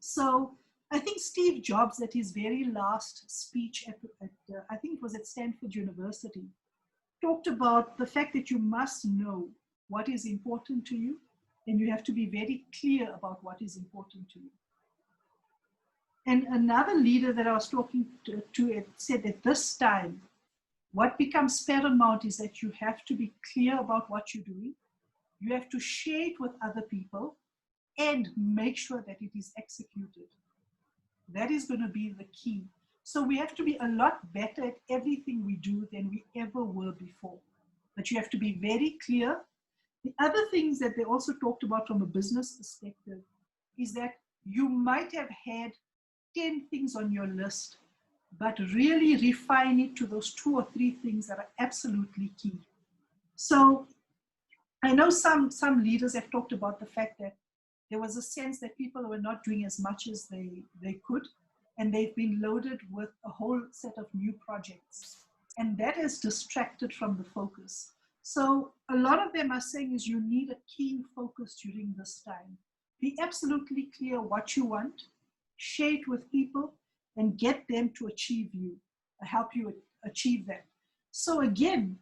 So I think Steve Jobs, at his very last speech I think it was at Stanford University, talked about the fact that you must know what is important to you, and you have to be very clear about what is important to you. And another leader that I was talking to said at this time, what becomes paramount is that you have to be clear about what you're doing. You have to share it with other people and make sure that it is executed. That is going to be the key. So we have to be a lot better at everything we do than we ever were before. But you have to be very clear. The other things that they also talked about from a business perspective is that you might have had 10 things on your list, but really refine it to those 2 or 3 things that are absolutely key. So I know some leaders have talked about the fact that there was a sense that people were not doing as much as they could, and they've been loaded with a whole set of new projects. And that has distracted from the focus. So a lot of them are saying is you need a keen focus during this time. Be absolutely clear what you want, share it with people, and get them to achieve you, help you achieve that. So again,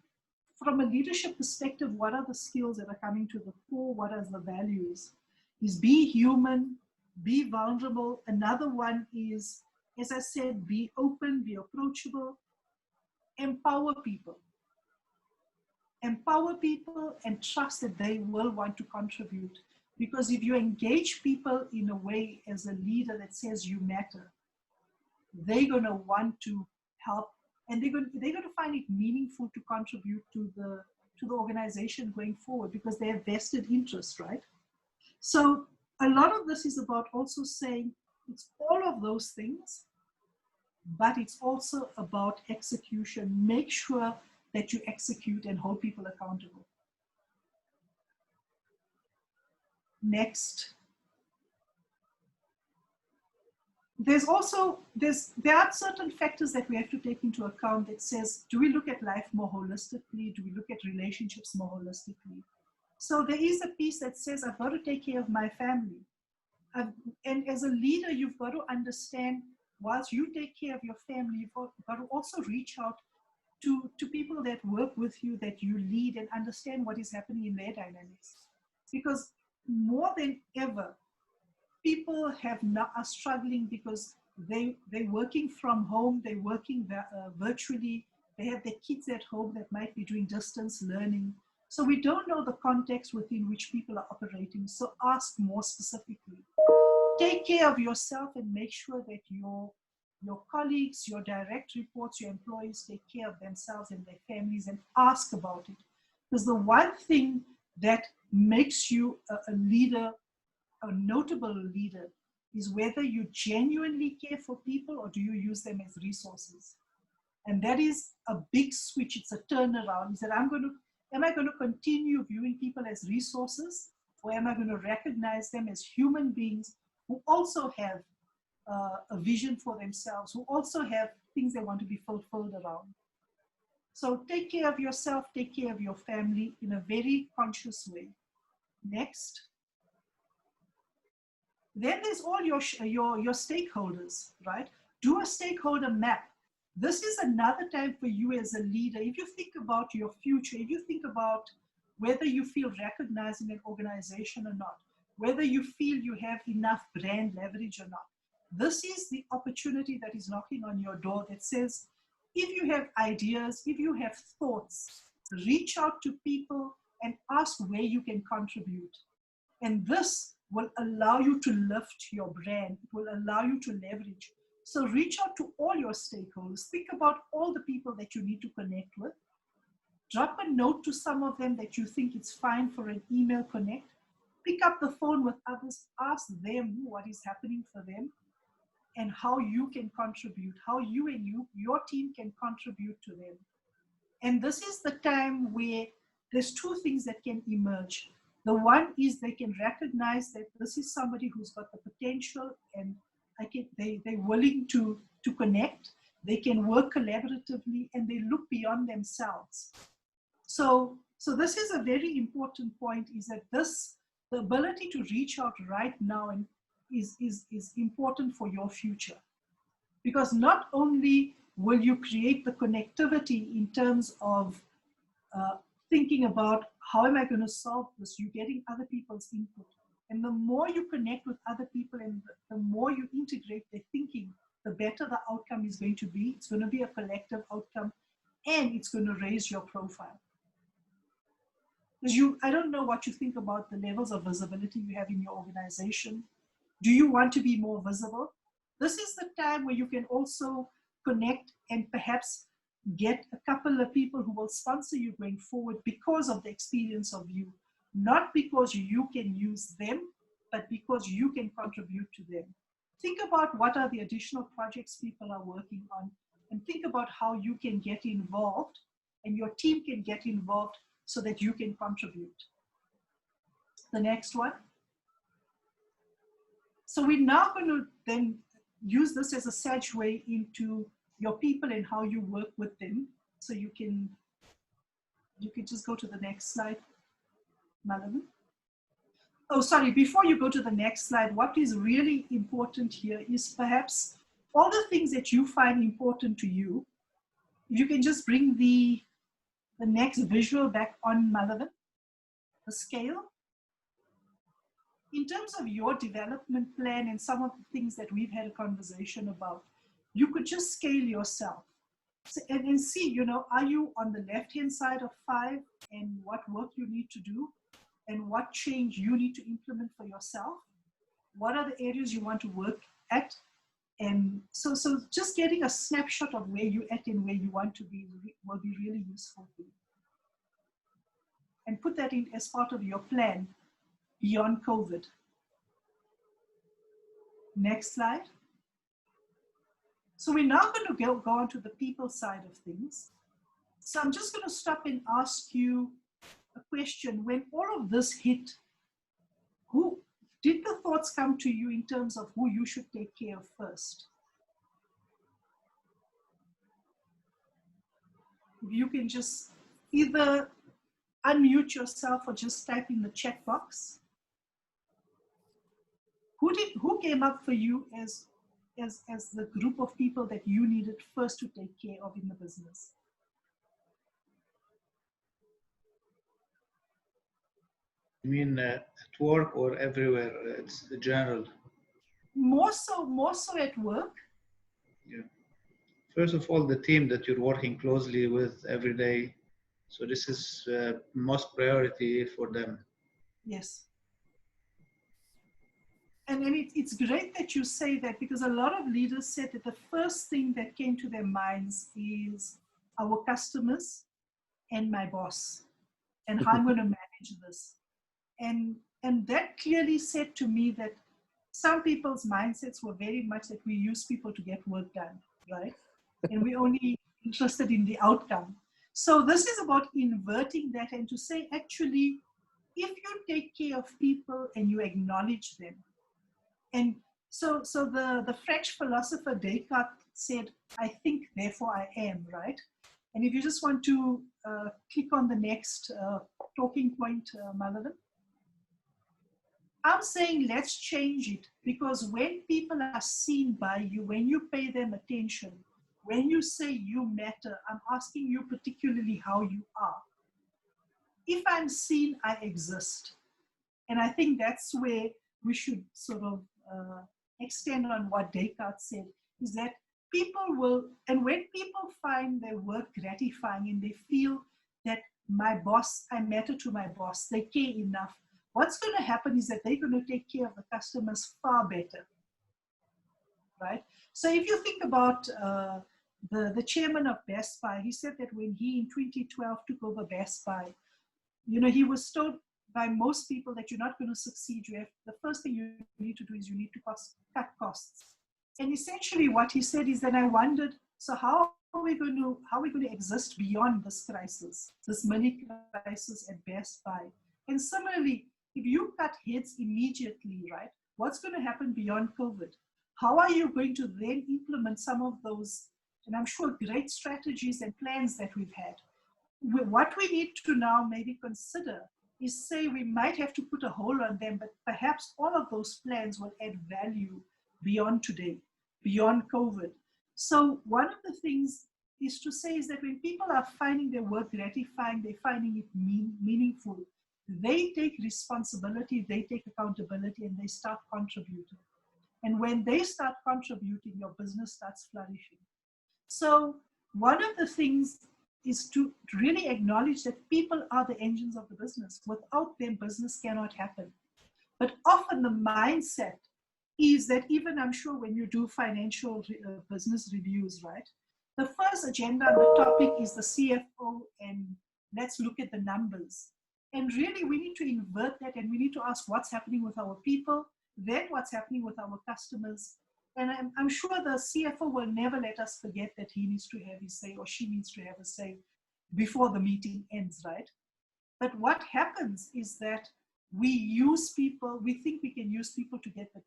from a leadership perspective, what are the skills that are coming to the fore? What are the values? Is be human, be vulnerable. Another one is, as I said, be open, be approachable, empower people. Empower people and trust that they will want to contribute. Because if you engage people in a way as a leader that says you matter, they're going to want to help, and they're going to find it meaningful to contribute to the organization going forward because they have vested interest, right? So a lot of this is about also saying it's all of those things, but it's also about execution. Make sure that you execute and hold people accountable. Next. There are certain factors that we have to take into account that says, do we look at life more holistically? Do we look at relationships more holistically? So there is a piece that says, I've got to take care of my family. And as a leader, you've got to understand, whilst you take care of your family, you've got to also reach out to people that work with you, that you lead, and understand what is happening in their dynamics. Because more than ever, people are struggling because they're working from home, they're working virtually, they have their kids at home that might be doing distance learning. So we don't know the context within which people are operating. So ask more specifically. Take care of yourself and make sure that your colleagues, your direct reports, your employees take care of themselves and their families, and ask about it. Because the one thing that makes you a leader, a notable leader, is whether you genuinely care for people or do you use them as resources. And that is a big switch. It's a turnaround. Is that am I going to continue viewing people as resources, or am I going to recognize them as human beings who also have a vision for themselves, who also have things they want to be fulfilled around? So take care of yourself, take care of your family in a very conscious way. Next. Then there's all your stakeholders, right? Do a stakeholder map. This is another time for you as a leader. If you think about your future, if you think about whether you feel recognized in an organization or not, whether you feel you have enough brand leverage or not, this is the opportunity that is knocking on your door that says, if you have ideas, if you have thoughts, reach out to people and ask where you can contribute. And this will allow you to lift your brand. It will allow you to leverage. So reach out to all your stakeholders. Think about all the people that you need to connect with. Drop a note to some of them that you think it's fine for an email connect. Pick up the phone with others. Ask them what is happening for them and how you can contribute, how you and your team can contribute to them. And this is the time where there's two things that can emerge. The one is they can recognize that this is somebody who's got the potential and they're willing to connect. They can work collaboratively and they look beyond themselves. So this is a very important point, is that the ability to reach out right now and is important for your future. Because not only will you create the connectivity in terms of thinking about how am I going to solve this, you're getting other people's input. And the more you connect with other people and the more you integrate their thinking, the better the outcome is going to be. It's going to be a collective outcome and it's going to raise your profile. Because I don't know what you think about the levels of visibility you have in your organization. Do you want to be more visible? This is the time where you can also connect and perhaps get a couple of people who will sponsor you going forward because of the experience of you, not because you can use them, but because you can contribute to them. Think about what are the additional projects people are working on, and think about how you can get involved and your team can get involved so that you can contribute. The next one. So we're now going to then use this as a segue into your people and how you work with them. So you can just go to the next slide, Madam. Oh, sorry, before you go to the next slide, what is really important here is perhaps all the things that you find important to you. If you can just bring the next visual back on, Madam, the scale. In terms of your development plan and some of the things that we've had a conversation about, you could just scale yourself and see, you know, are you on the left-hand side of 5 and what work you need to do and what change you need to implement for yourself? What are the areas you want to work at? And so just getting a snapshot of where you're at and where you want to be will be really useful for you. And put that in as part of your plan beyond COVID. Next slide. So we're now going to go on to the people side of things. So I'm just going to stop and ask you a question. When all of this hit, who did the thoughts come to you in terms of who you should take care of first? If you can just either unmute yourself or just type in the chat box. Who came up for you as the group of people that you needed first to take care of in the business? You mean at work or everywhere? It's general. More so at work. Yeah. First of all, the team that you're working closely with every day. So this is most priority for them. Yes. And it's great that you say that, because a lot of leaders said that the first thing that came to their minds is our customers and my boss and how I'm going to manage this. And that clearly said to me that some people's mindsets were very much that we use people to get work done, right? And we're only interested in the outcome. So this is about inverting that and to say, actually, if you take care of people and you acknowledge them, and so the French philosopher Descartes said, I think, therefore I am, right? And if you just want to click on the next talking point, Malavan. I'm saying let's change it, because when people are seen by you, when you pay them attention, when you say you matter, I'm asking you particularly how you are. If I'm seen, I exist. And I think that's where we should sort of extend on what Descartes said, is that people will, and when people find their work gratifying and they feel that my boss, I matter to my boss, they care enough, what's going to happen is that they're going to take care of the customers far better, right? So if you think about the chairman of Best Buy, he said that when he in 2012 took over Best Buy, you know, he was told by most people that you're not going to succeed. The first thing you need to do is you need to cut costs. And essentially what he said is that I wondered, so how are we going to exist beyond this crisis, this mini crisis at Best Buy? And similarly, if you cut heads immediately, right, what's going to happen beyond COVID? How are you going to then implement some of those, and I'm sure great strategies and plans that we've had? What we need to now maybe consider is say we might have to put a hold on them, but perhaps all of those plans will add value beyond today, beyond COVID. So one of the things is to say is that when people are finding their work gratifying, they're finding it meaningful, they take responsibility, they take accountability, and they start contributing. And when they start contributing, your business starts flourishing. So one of the things is to really acknowledge that people are the engines of the business. Without them, business cannot happen. But often the mindset is that even I'm sure when you do financial business reviews, right? The first agenda on the topic is the CFO and let's look at the numbers. And really we need to invert that and we need to ask what's happening with our people, then what's happening with our customers. And I'm sure the CFO will never let us forget that he needs to have his say or she needs to have a say before the meeting ends, right? But what happens is that we use people, we think we can use people to get the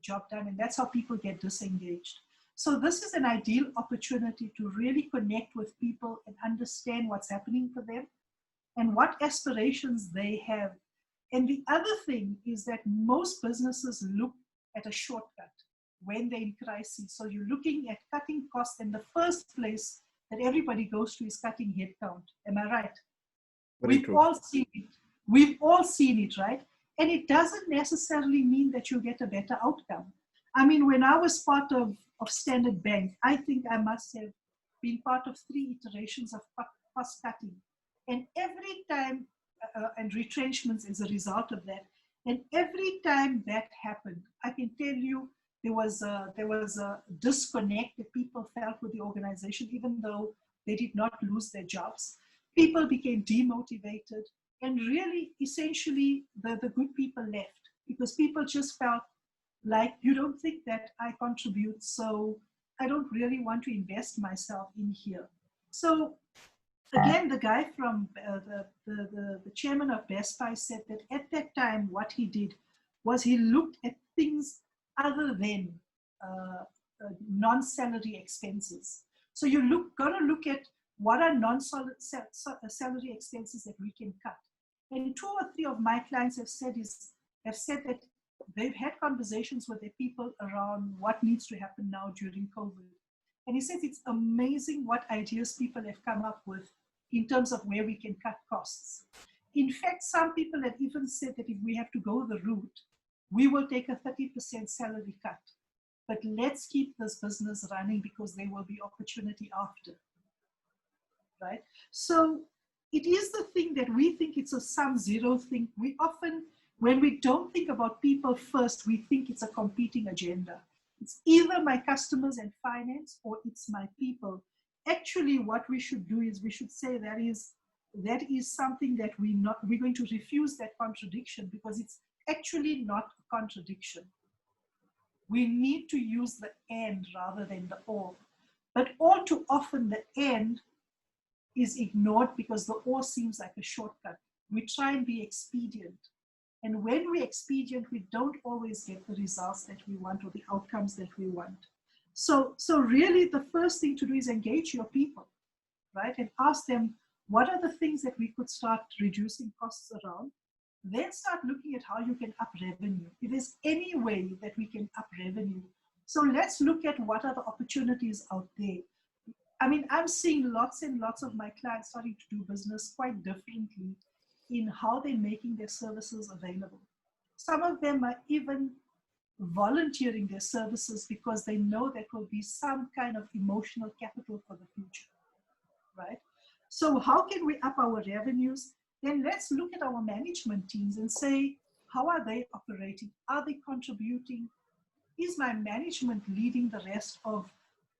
job done, and that's how people get disengaged. So this is an ideal opportunity to really connect with people and understand what's happening for them and what aspirations they have. And the other thing is that most businesses look at a shortcut when they're in crisis. So you're looking at cutting costs, and the first place that everybody goes to is cutting headcount. Am I right? We've all seen it. We've all seen it, right? And it doesn't necessarily mean that you get a better outcome. I mean, when I was part of Standard Bank, I think I must have been part of 3 iterations of cost cutting. And every time, and retrenchments as a result of that, and every time that happened, I can tell you, there was a disconnect that people felt with the organization, even though they did not lose their jobs. People became demotivated, and really, essentially, the good people left because people just felt like, you don't think that I contribute, so I don't really want to invest myself in here. So again, the guy from the chairman of Best Buy said that at that time, what he did was he looked at things other than non-salary expenses. So you got to look at what are non-salary expenses that we can cut. And 2 or 3 of my clients have said that they've had conversations with their people around what needs to happen now during COVID. And he says it's amazing what ideas people have come up with in terms of where we can cut costs. In fact, some people have even said that if we have to go the route, we will take a 30% salary cut, but let's keep this business running because there will be opportunity after, right? So it is the thing that we think it's a sum zero thing. We often, when we don't think about people first, we think it's a competing agenda. It's either my customers and finance or it's my people. Actually, what we should do is we should say that is something that we're going to refuse that contradiction because it's actually not a contradiction. We need to use the and rather than the or. But all too often the and is ignored because the or seems like a shortcut. We try and be expedient. And when we're expedient, we don't always get the results that we want or the outcomes that we want. So really the first thing to do is engage your people, right? And ask them, what are the things that we could start reducing costs around? then start looking at how you can up revenue. If there's any way that we can up revenue. So let's look at what are the opportunities out there. I mean, I'm seeing lots and lots of my clients starting to do business quite differently in how they're making their services available. Some of them are even volunteering their services because they know that will be some kind of emotional capital for the future, right? So how can we up our revenues? Then let's look at our management teams and say, how are they operating? Are they contributing? Is my management leading the rest of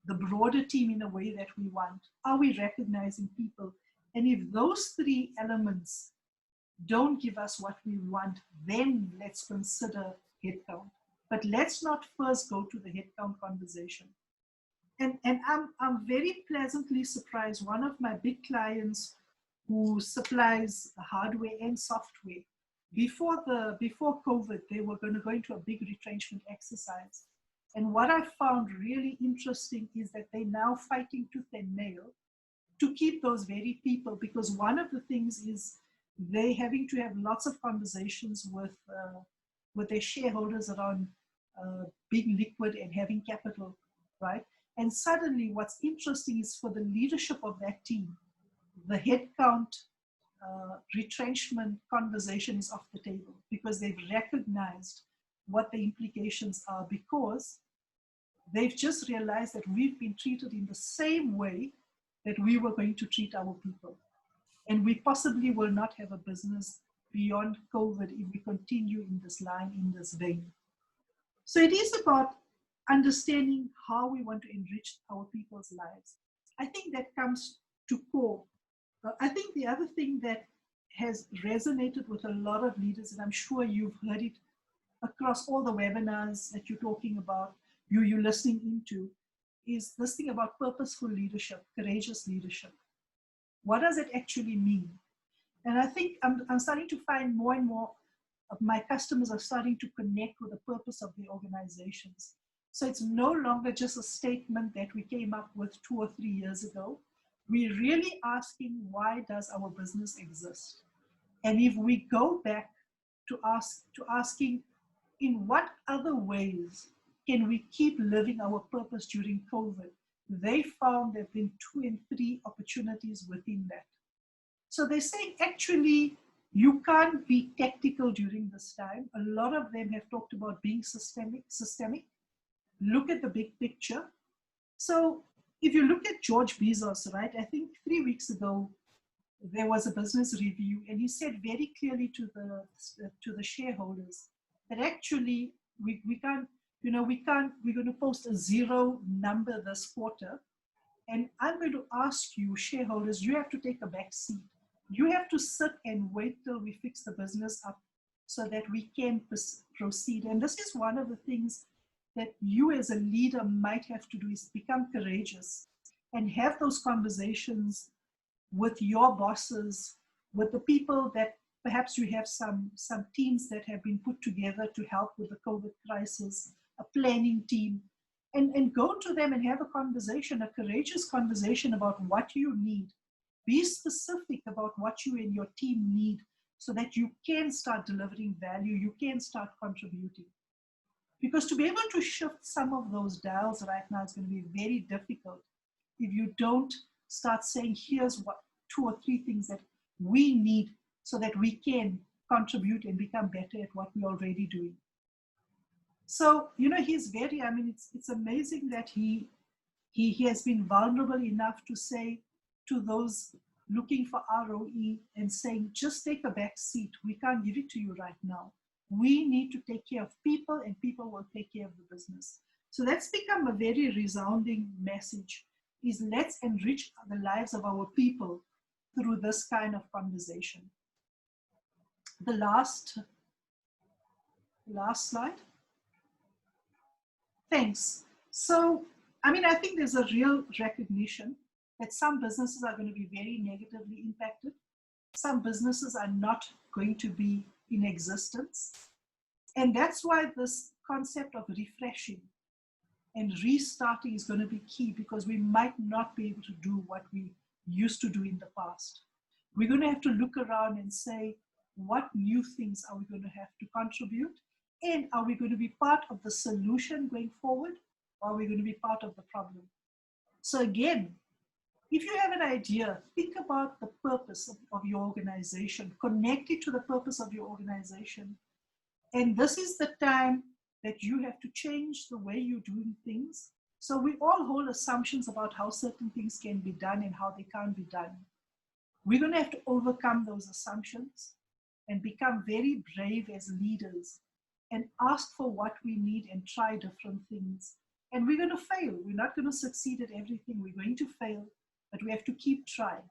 the broader team in a way that we want? Are we recognizing people? And if those three elements don't give us what we want, then let's consider headcount. But let's not first go to the headcount conversation. And I'm very pleasantly surprised. One of my big clients who supplies hardware and software, before COVID, they were going to go into a big retrenchment exercise. And what I found really interesting is that they're now fighting tooth and nail to keep those very people, because one of the things is they're having to have lots of conversations with their shareholders around being liquid and having capital, right? And suddenly what's interesting is for the leadership of that team, the headcount retrenchment conversation is off the table because they've recognized what the implications are, because they've just realized that we've been treated in the same way that we were going to treat our people. And we possibly will not have a business beyond COVID if we continue in this line, in this vein. So it is about understanding how we want to enrich our people's lives. I think that comes to core. I think the other thing that has resonated with a lot of leaders, and I'm sure you've heard it across all the webinars that you're talking about, you're listening into, is this thing about purposeful leadership, courageous leadership. What does it actually mean? And I think I'm starting to find more and more of my customers are starting to connect with the purpose of their organizations. So it's no longer just a statement that we came up with 2 or 3 years ago. We're really asking, why does our business exist? And if we go back to asking, in what other ways can we keep living our purpose during COVID? They found there have been 2 and 3 opportunities within that. So they're saying, actually, you can't be tactical during this time. A lot of them have talked about being systemic. Look at the big picture. So if you look at George Bezos, right, I think 3 weeks ago, there was a business review, and he said very clearly to the shareholders that actually we can't, we're going to post a 0 number this quarter. And I'm going to ask you, shareholders, you have to take a back seat. You have to sit and wait till we fix the business up so that we can proceed. And this is one of the things that you as a leader might have to do, is become courageous and have those conversations with your bosses, with the people that perhaps you have some teams that have been put together to help with the COVID crisis, a planning team, and go to them and have a conversation, a courageous conversation about what you need. Be specific about what you and your team need so that you can start delivering value, you can start contributing. Because to be able to shift some of those dials right now is going to be very difficult if you don't start saying, here's what 2 or 3 things that we need so that we can contribute and become better at what we're already doing. So, he's very, it's amazing that he has been vulnerable enough to say to those looking for ROE and saying, just take a back seat. We can't give it to you right now. We need to take care of people, and people will take care of the business. So that's become a very resounding message, is let's enrich the lives of our people through this kind of conversation. The last slide. Thanks. So, I think there's a real recognition that some businesses are going to be very negatively impacted. Some businesses are not going to be in existence. And that's why this concept of refreshing and restarting is going to be key, because we might not be able to do what we used to do in the past. We're going to have to look around and say, what new things are we going to have to contribute? And are we going to be part of the solution going forward? Or are we going to be part of the problem? So again, if you have an idea, think about the purpose of your organization, connect it to the purpose of your organization. And this is the time that you have to change the way you're doing things. So we all hold assumptions about how certain things can be done and how they can't be done. We're going to have to overcome those assumptions and become very brave as leaders and ask for what we need and try different things. And we're going to fail. We're not going to succeed at everything. We're going to fail, but we have to keep trying.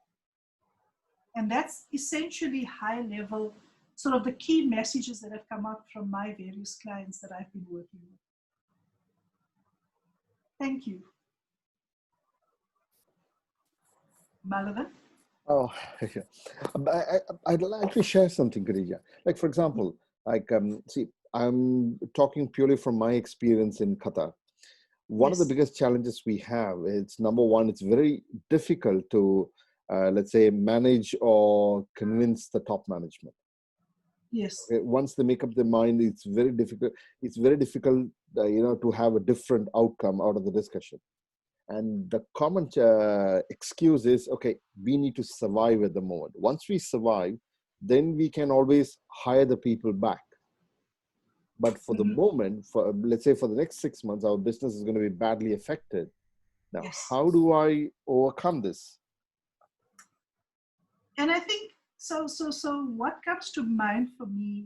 And that's essentially high level, sort of the key messages that have come up from my various clients that I've been working with. Thank you. Malavan? Oh, yeah. I'd like to share something, Khatija. Like, for example, like, see, I'm talking purely from my experience in Qatar. One of the biggest challenges we have is, number one, it's very difficult to, let's say, manage or convince the top management. Yes. Once they make up their mind, it's very difficult. It's very difficult, to have a different outcome out of the discussion. And the common excuse is, okay, we need to survive at the moment. Once we survive, then we can always hire the people back. But for the moment, for let's say for the next 6 months, our business is going to be badly affected. Now, how do I overcome this? And I think, so what comes to mind for me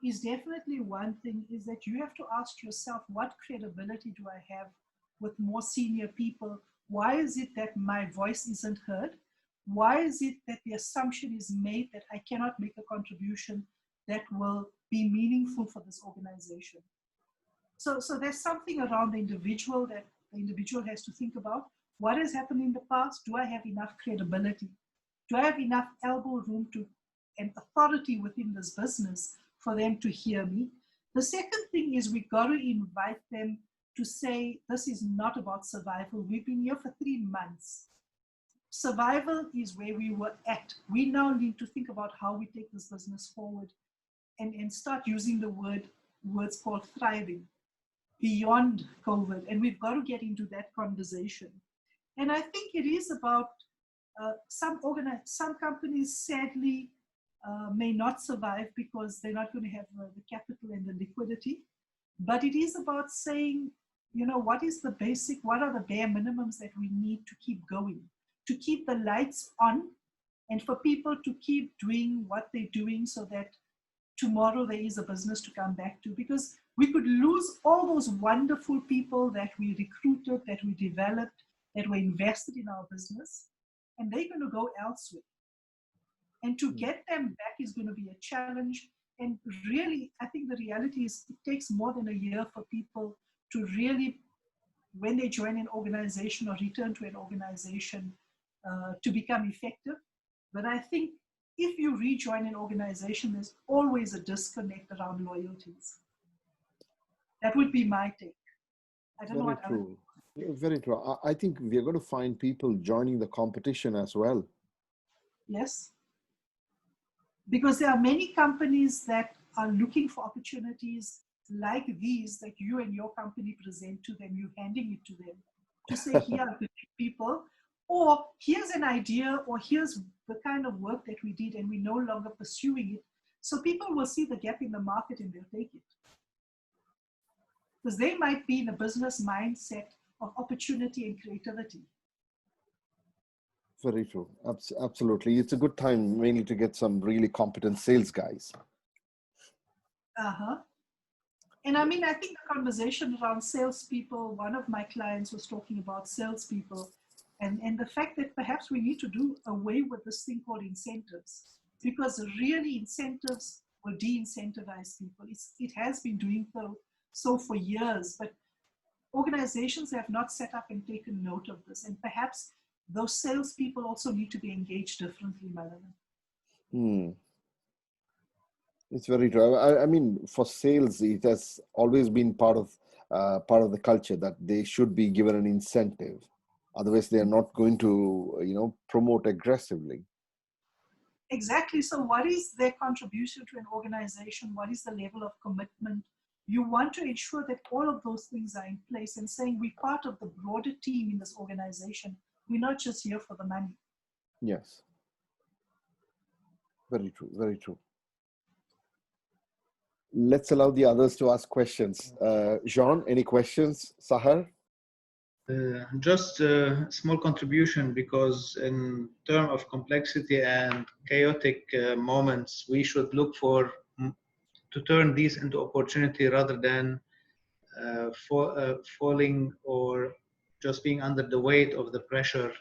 is definitely one thing is that you have to ask yourself, what credibility do I have with more senior people? Why is it that my voice isn't heard? Why is it that the assumption is made that I cannot make a contribution that will be meaningful for this organization? So there's something around the individual that the individual has to think about. What has happened in the past? Do I have enough credibility? Do I have enough elbow room and authority within this business for them to hear me? The second thing is we got to invite them to say, this is not about survival. We've been here for 3 months. Survival is where we were at. We now need to think about how we take this business forward and start using the words called thriving beyond COVID. And we've got to get into that conversation. And I think it is about some companies sadly may not survive because they're not going to have the capital and the liquidity. But it is about saying, what is the basic, what are the bare minimums that we need to keep going, to keep the lights on, and for people to keep doing what they're doing so that tomorrow there is a business to come back to. Because we could lose all those wonderful people that we recruited, that we developed, that were invested in our business, and they're going to go elsewhere. And to get them back is going to be a challenge. And really, I think the reality is it takes more than a year for people to really, when they join an organization or return to an organization, to become effective. But I think if you rejoin an organization, there's always a disconnect around loyalties. That would be my take. I don't know what true. Very true. I think we're going to find people joining the competition as well. Yes. Because there are many companies that are looking for opportunities like these that you and your company present to them, you're handing it to them to say, here are the people, or here's an idea, or here's the kind of work that we did and we're no longer pursuing it. So people will see the gap in the market and they'll take it. Because they might be in a business mindset of opportunity and creativity. Very true. Absolutely. It's a good time mainly to get some really competent sales guys. And I mean, I think the conversation around salespeople, one of my clients was talking about salespeople and the fact that perhaps we need to do away with this thing called incentives, because really incentives will de-incentivize people. It has been doing so for years, but organizations have not set up and taken note of this. And perhaps those salespeople also need to be engaged differently, Malavan. It's very true. I mean, for sales, it has always been part of the culture that they should be given an incentive. Otherwise, they are not going to, promote aggressively. Exactly. So what is their contribution to an organization? What is the level of commitment? You want to ensure that all of those things are in place and saying we're part of the broader team in this organization. We're not just here for the money. Yes. Very true. Very true. Let's allow the others to ask questions. Jean, any questions? Sahar? Just a small contribution, because in terms of complexity and chaotic moments, we should look for to turn these into opportunity rather than falling or just being under the weight of the pressure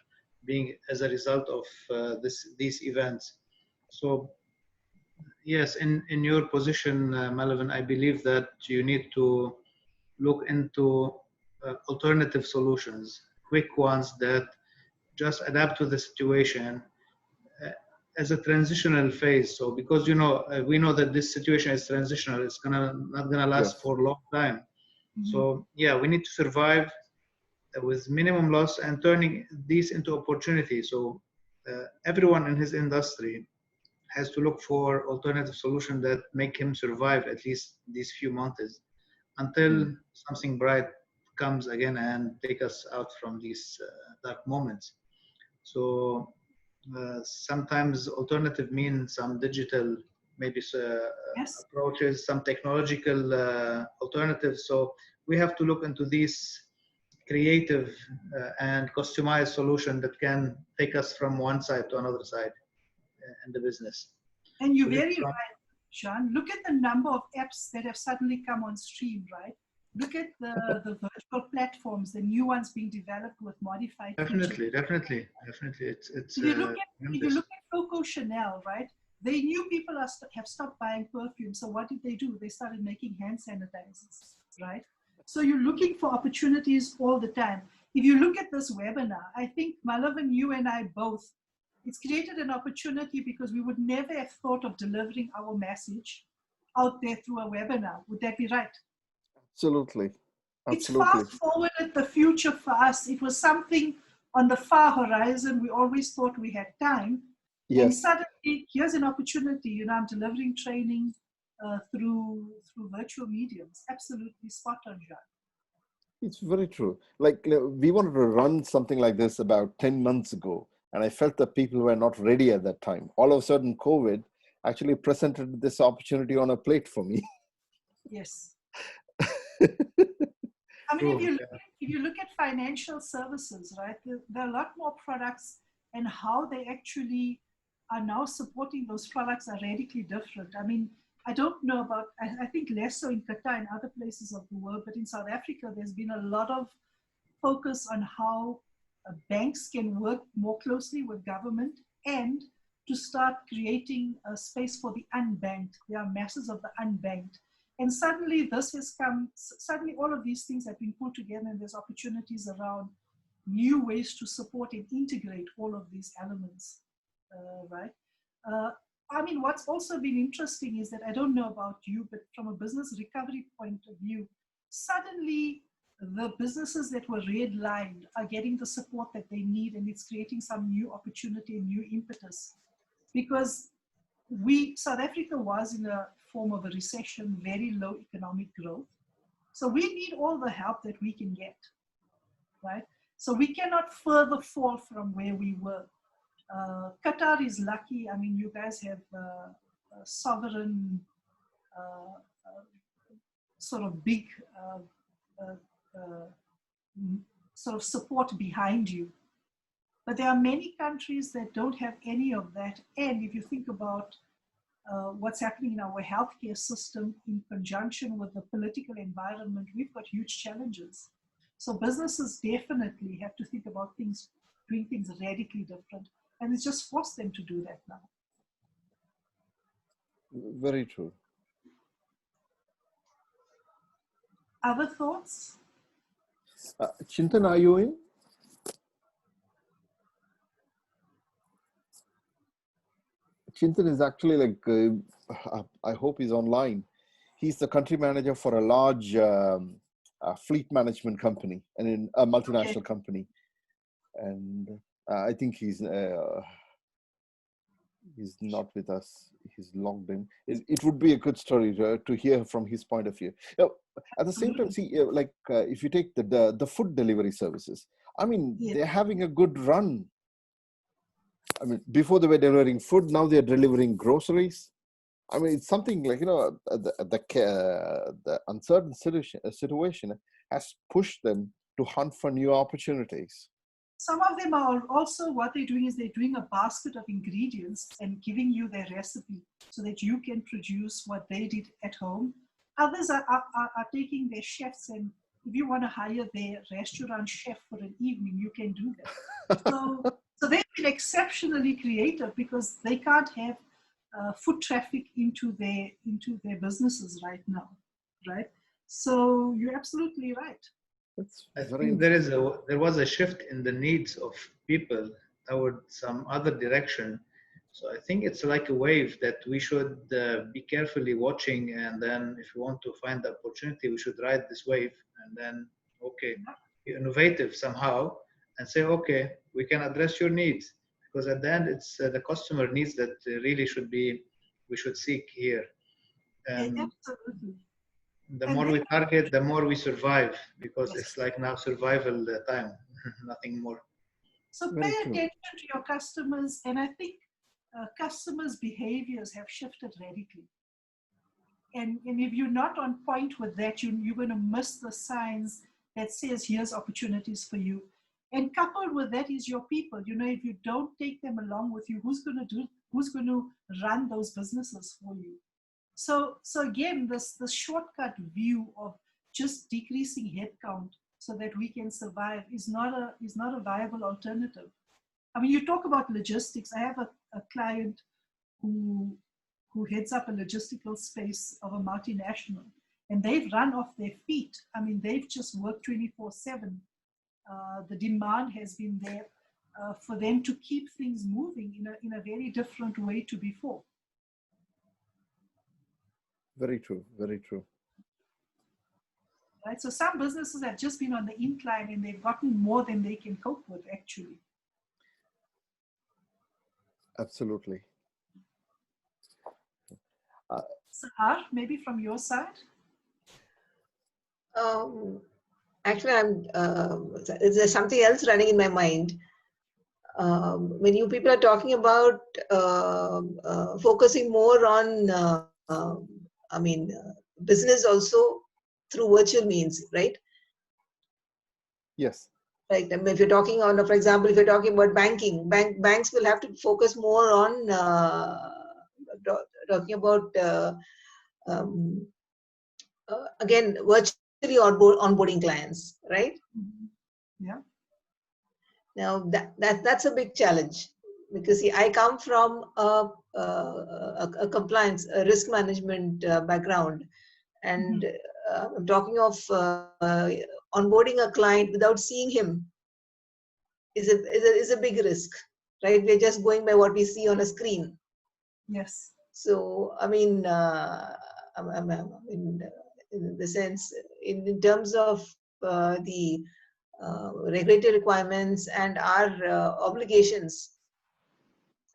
being as a result of these events. So yes, in your position, Melvin, I believe that you need to look into alternative solutions, quick ones that just adapt to the situation as a transitional phase. So because we know that this situation is transitional, it's not gonna last Yes. for a long time. So yeah, we need to survive with minimum loss and turning these into opportunities. So everyone in his industry has to look for alternative solutions that make him survive at least these few months until something bright comes again and take us out from these dark moments. So sometimes alternative means some digital, maybe Yes. approaches, some technological alternatives. So we have to look into these creative and customized solution that can take us from one side to another side in the business. And you're So very right, Sean. Look at the number of apps that have suddenly come on stream, right? Look at the virtual platforms, the new ones being developed with modified definitely, features. definitely. It's If you look at Coco Chanel, right? They knew people have stopped buying perfume. So what did they do? They started making hand sanitizers, right? So you're looking for opportunities all the time. If you look at this webinar, I think Malavan, you and I both, it's created an opportunity because we would never have thought of delivering our message out there through a webinar. Would that be right? Absolutely. It's Absolutely. fast forwarded the future for us. It was something on the far horizon. We always thought we had time. Yes. And suddenly, here's an opportunity. I'm delivering training through virtual mediums. Absolutely spot on, John. It's very true. Like we wanted to run something like this about 10 months ago, and I felt that people were not ready at that time. All of a sudden, COVID actually presented this opportunity on a plate for me. Yes. I mean, if you look at financial services, right, there are a lot more products, and how they actually are now supporting those products are radically different. I mean, I don't know about, I think less so in Qatar and other places of the world, but in South Africa, there's been a lot of focus on how banks can work more closely with government and to start creating a space for the unbanked. There are masses of the unbanked. And suddenly this has come, suddenly all of these things have been put together, and there's opportunities around new ways to support and integrate all of these elements, right? I mean, what's also been interesting is that, I don't know about you, but from a business recovery point of view, suddenly the businesses that were redlined are getting the support that they need, and it's creating some new opportunity and new impetus. Because South Africa was in a form of a recession, very low economic growth. So we need all the help that we can get, right? So we cannot further fall from where we were. Qatar is lucky. I mean, you guys have a sovereign sort of big sort of support behind you. But there are many countries that don't have any of that. And if you think about what's happening in our healthcare system in conjunction with the political environment, we've got huge challenges. So businesses definitely have to think about doing things radically different. And it's just forced them to do that now. Very true. Other thoughts? Chintan, are you in? Chintan is actually like, I hope he's online. He's the country manager for a large fleet management company and in a multinational company. And I think he's He's not with us. He's logged in. It would be a good story to hear from his point of view. At the same time, see, if you take the food delivery services, I mean, Yes. they're having a good run. I mean, before they were delivering food, now they're delivering groceries. I mean, it's something like, the uncertain situation has pushed them to hunt for new opportunities. Some of them are also, what they're doing is they're doing a basket of ingredients and giving you their recipe so that you can produce what they did at home. Others are taking their chefs, and if you want to hire their restaurant chef for an evening, you can do that. So they've been exceptionally creative because they can't have foot traffic into their businesses right now, right? So you're absolutely right. I think there was a shift in the needs of people toward some other direction. So I think it's like a wave that we should be carefully watching, and then if we want to find the opportunity, we should ride this wave and then, okay, be innovative somehow and say, okay, we can address your needs, because at the end it's the customer needs that we should seek here. Absolutely. The more we target, the more we survive, because it's like now survival time, nothing more. So pay attention to your customers, and I think customers' behaviors have shifted radically. And if you're not on point with that, you're going to miss the signs that says, here's opportunities for you. And coupled with that is your people. If you don't take them along with you, who's going to run those businesses for you? So again, this shortcut view of just decreasing headcount so that we can survive is not a viable alternative. I mean, you talk about logistics. I have a client who heads up a logistical space of a multinational, and they've run off their feet. I mean, they've just worked 24/7. The demand has been there for them to keep things moving in a very different way to before. Very true, very true. Right, so some businesses have just been on the incline and they've gotten more than they can cope with, actually. Absolutely. Sahar, maybe from your side? Actually, there's something else running in my mind. When you people are talking about focusing more on, business also through virtual means, right? Yes. Right. I mean, if you're talking on, for example, if you're talking about banking, banks will have to focus more on talking about again virtually onboarding clients, right? Mm-hmm. Yeah. Now that's a big challenge, because see, I come from a compliance, a risk management background, and I'm talking of onboarding a client without seeing him is a big risk, right? We're just going by what we see on a screen. Yes. So I mean, in the sense, in terms of the regulatory requirements and our obligations.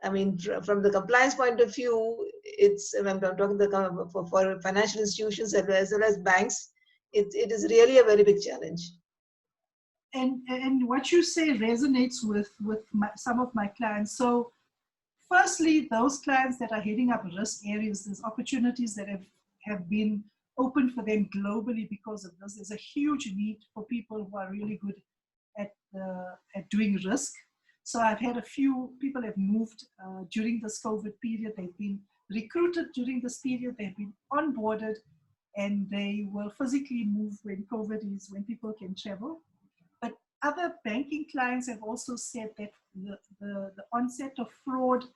I mean, from the compliance point of view, I'm talking for financial institutions as well as banks, it is really a very big challenge. And what you say resonates with some of my clients. So firstly, those clients that are heading up risk areas, there's opportunities that have been open for them globally because of this. There's a huge need for people who are really good at doing risk. So I've had a few people have moved during this COVID period. They've been recruited during this period. They've been onboarded, and they will physically move when when people can travel. But other banking clients have also said that the onset of fraud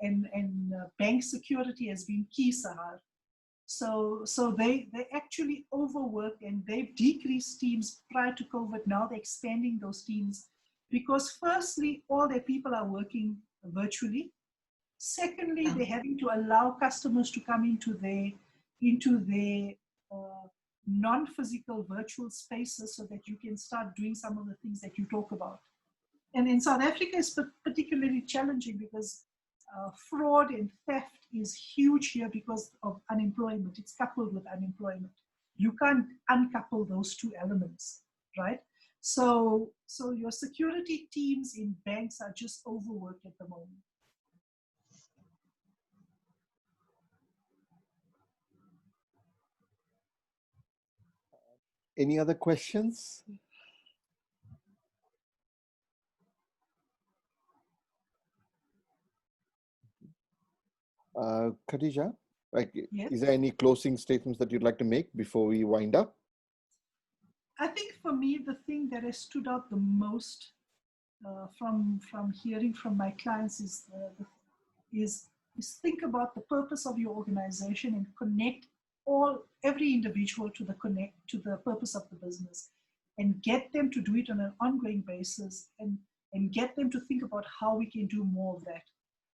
and bank security has been key, Sahar. So they actually overwork, and they've decreased teams prior to COVID. Now they're expanding those teams because firstly, all their people are working virtually. Secondly, they're having to allow customers to come into their non-physical virtual spaces so that you can start doing some of the things that you talk about. And in South Africa, it's particularly challenging because fraud and theft is huge here because of unemployment. It's coupled with unemployment. You can't uncouple those two elements, right? So your security teams in banks are just overworked at the moment. Any other questions? Khatija, Yes. is there any closing statements that you'd like to make before we wind up? I think for me, the thing that has stood out the most from hearing from my clients is think about the purpose of your organization and connect every individual to the purpose of the business, and get them to do it on an ongoing basis, and get them to think about how we can do more of that.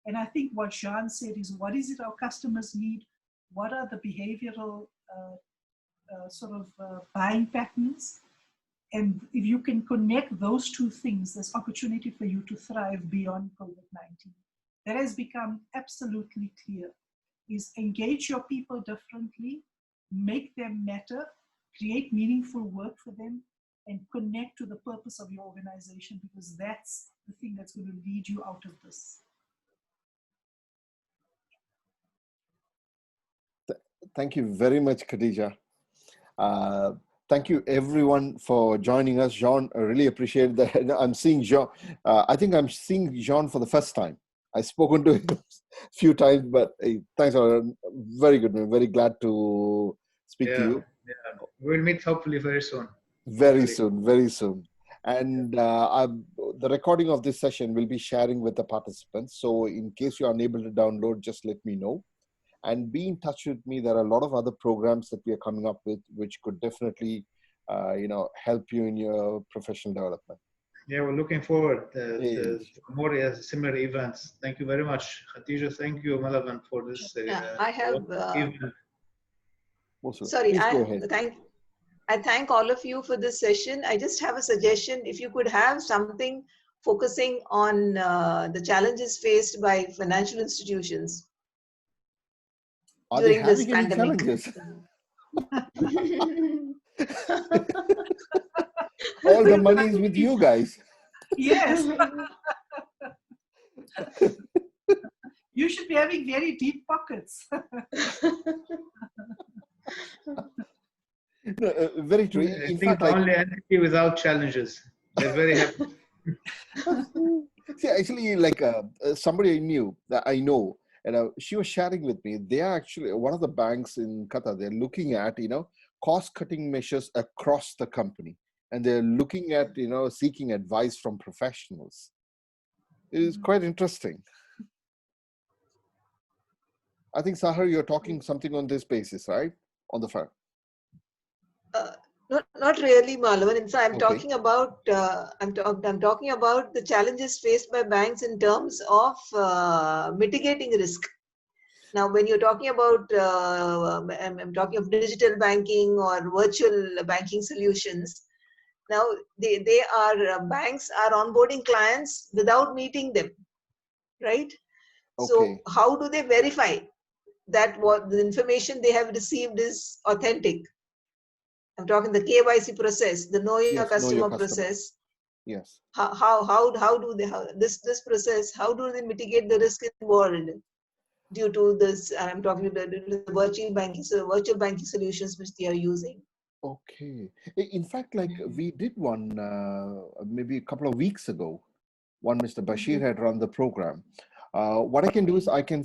And I think what Jean said is, what is it our customers need? What are the behavioral buying patterns? And if you can connect those two things, there's opportunity for you to thrive beyond COVID-19. That has become absolutely clear, is engage your people differently, make them matter, create meaningful work for them, and connect to the purpose of your organization, because that's the thing that's going to lead you out of this. Thank you very much, Khatija. Thank you everyone for joining us. Jean, I really appreciate that. I'm seeing Jean. I think I'm seeing Jean for the first time. I've spoken to him a few times, but hey, thanks. Very good. I'm very glad to speak to you. Yeah, we'll meet hopefully very soon. Very soon. And the recording of this session will be sharing with the participants. So in case you're unable to download, just let me know. And be in touch with me. There are a lot of other programs that we are coming up with, which could definitely, help you in your professional development. Yeah, we're looking forward to more similar events. Thank you very much, Khatija. Thank you, Malavan, for this. I have. Event. Sorry, I thank all of you for this session. I just have a suggestion. If you could have something focusing on the challenges faced by financial institutions during this pandemic. All the money is with you guys. Yes. You should be having very deep pockets. No, very true. In fact, the only entity without challenges. They're very happy. See, actually, somebody I know, and she was sharing with me, they are actually one of the banks in Qatar. They're looking at, cost-cutting measures across the company. And they're looking at, seeking advice from professionals. It is quite interesting. I think, Sahar, you're talking something on this basis, right? On the front. Not really, Malavan. In fact, I'm talking about I'm talking about the challenges faced by banks in terms of mitigating risk. Now, when you're talking about, I'm talking of digital banking or virtual banking solutions. Now, they are banks are onboarding clients without meeting them, right? So, how do they verify that what the information they have received is authentic? I'm talking the KYC process, the know your customer process. Yes. How do they this process? How do they mitigate the risk involved due to this? I'm talking about the virtual banking solutions which they are using. Okay. In fact, we did one maybe a couple of weeks ago. One Mr. Bashir had run the program. What I can do is I can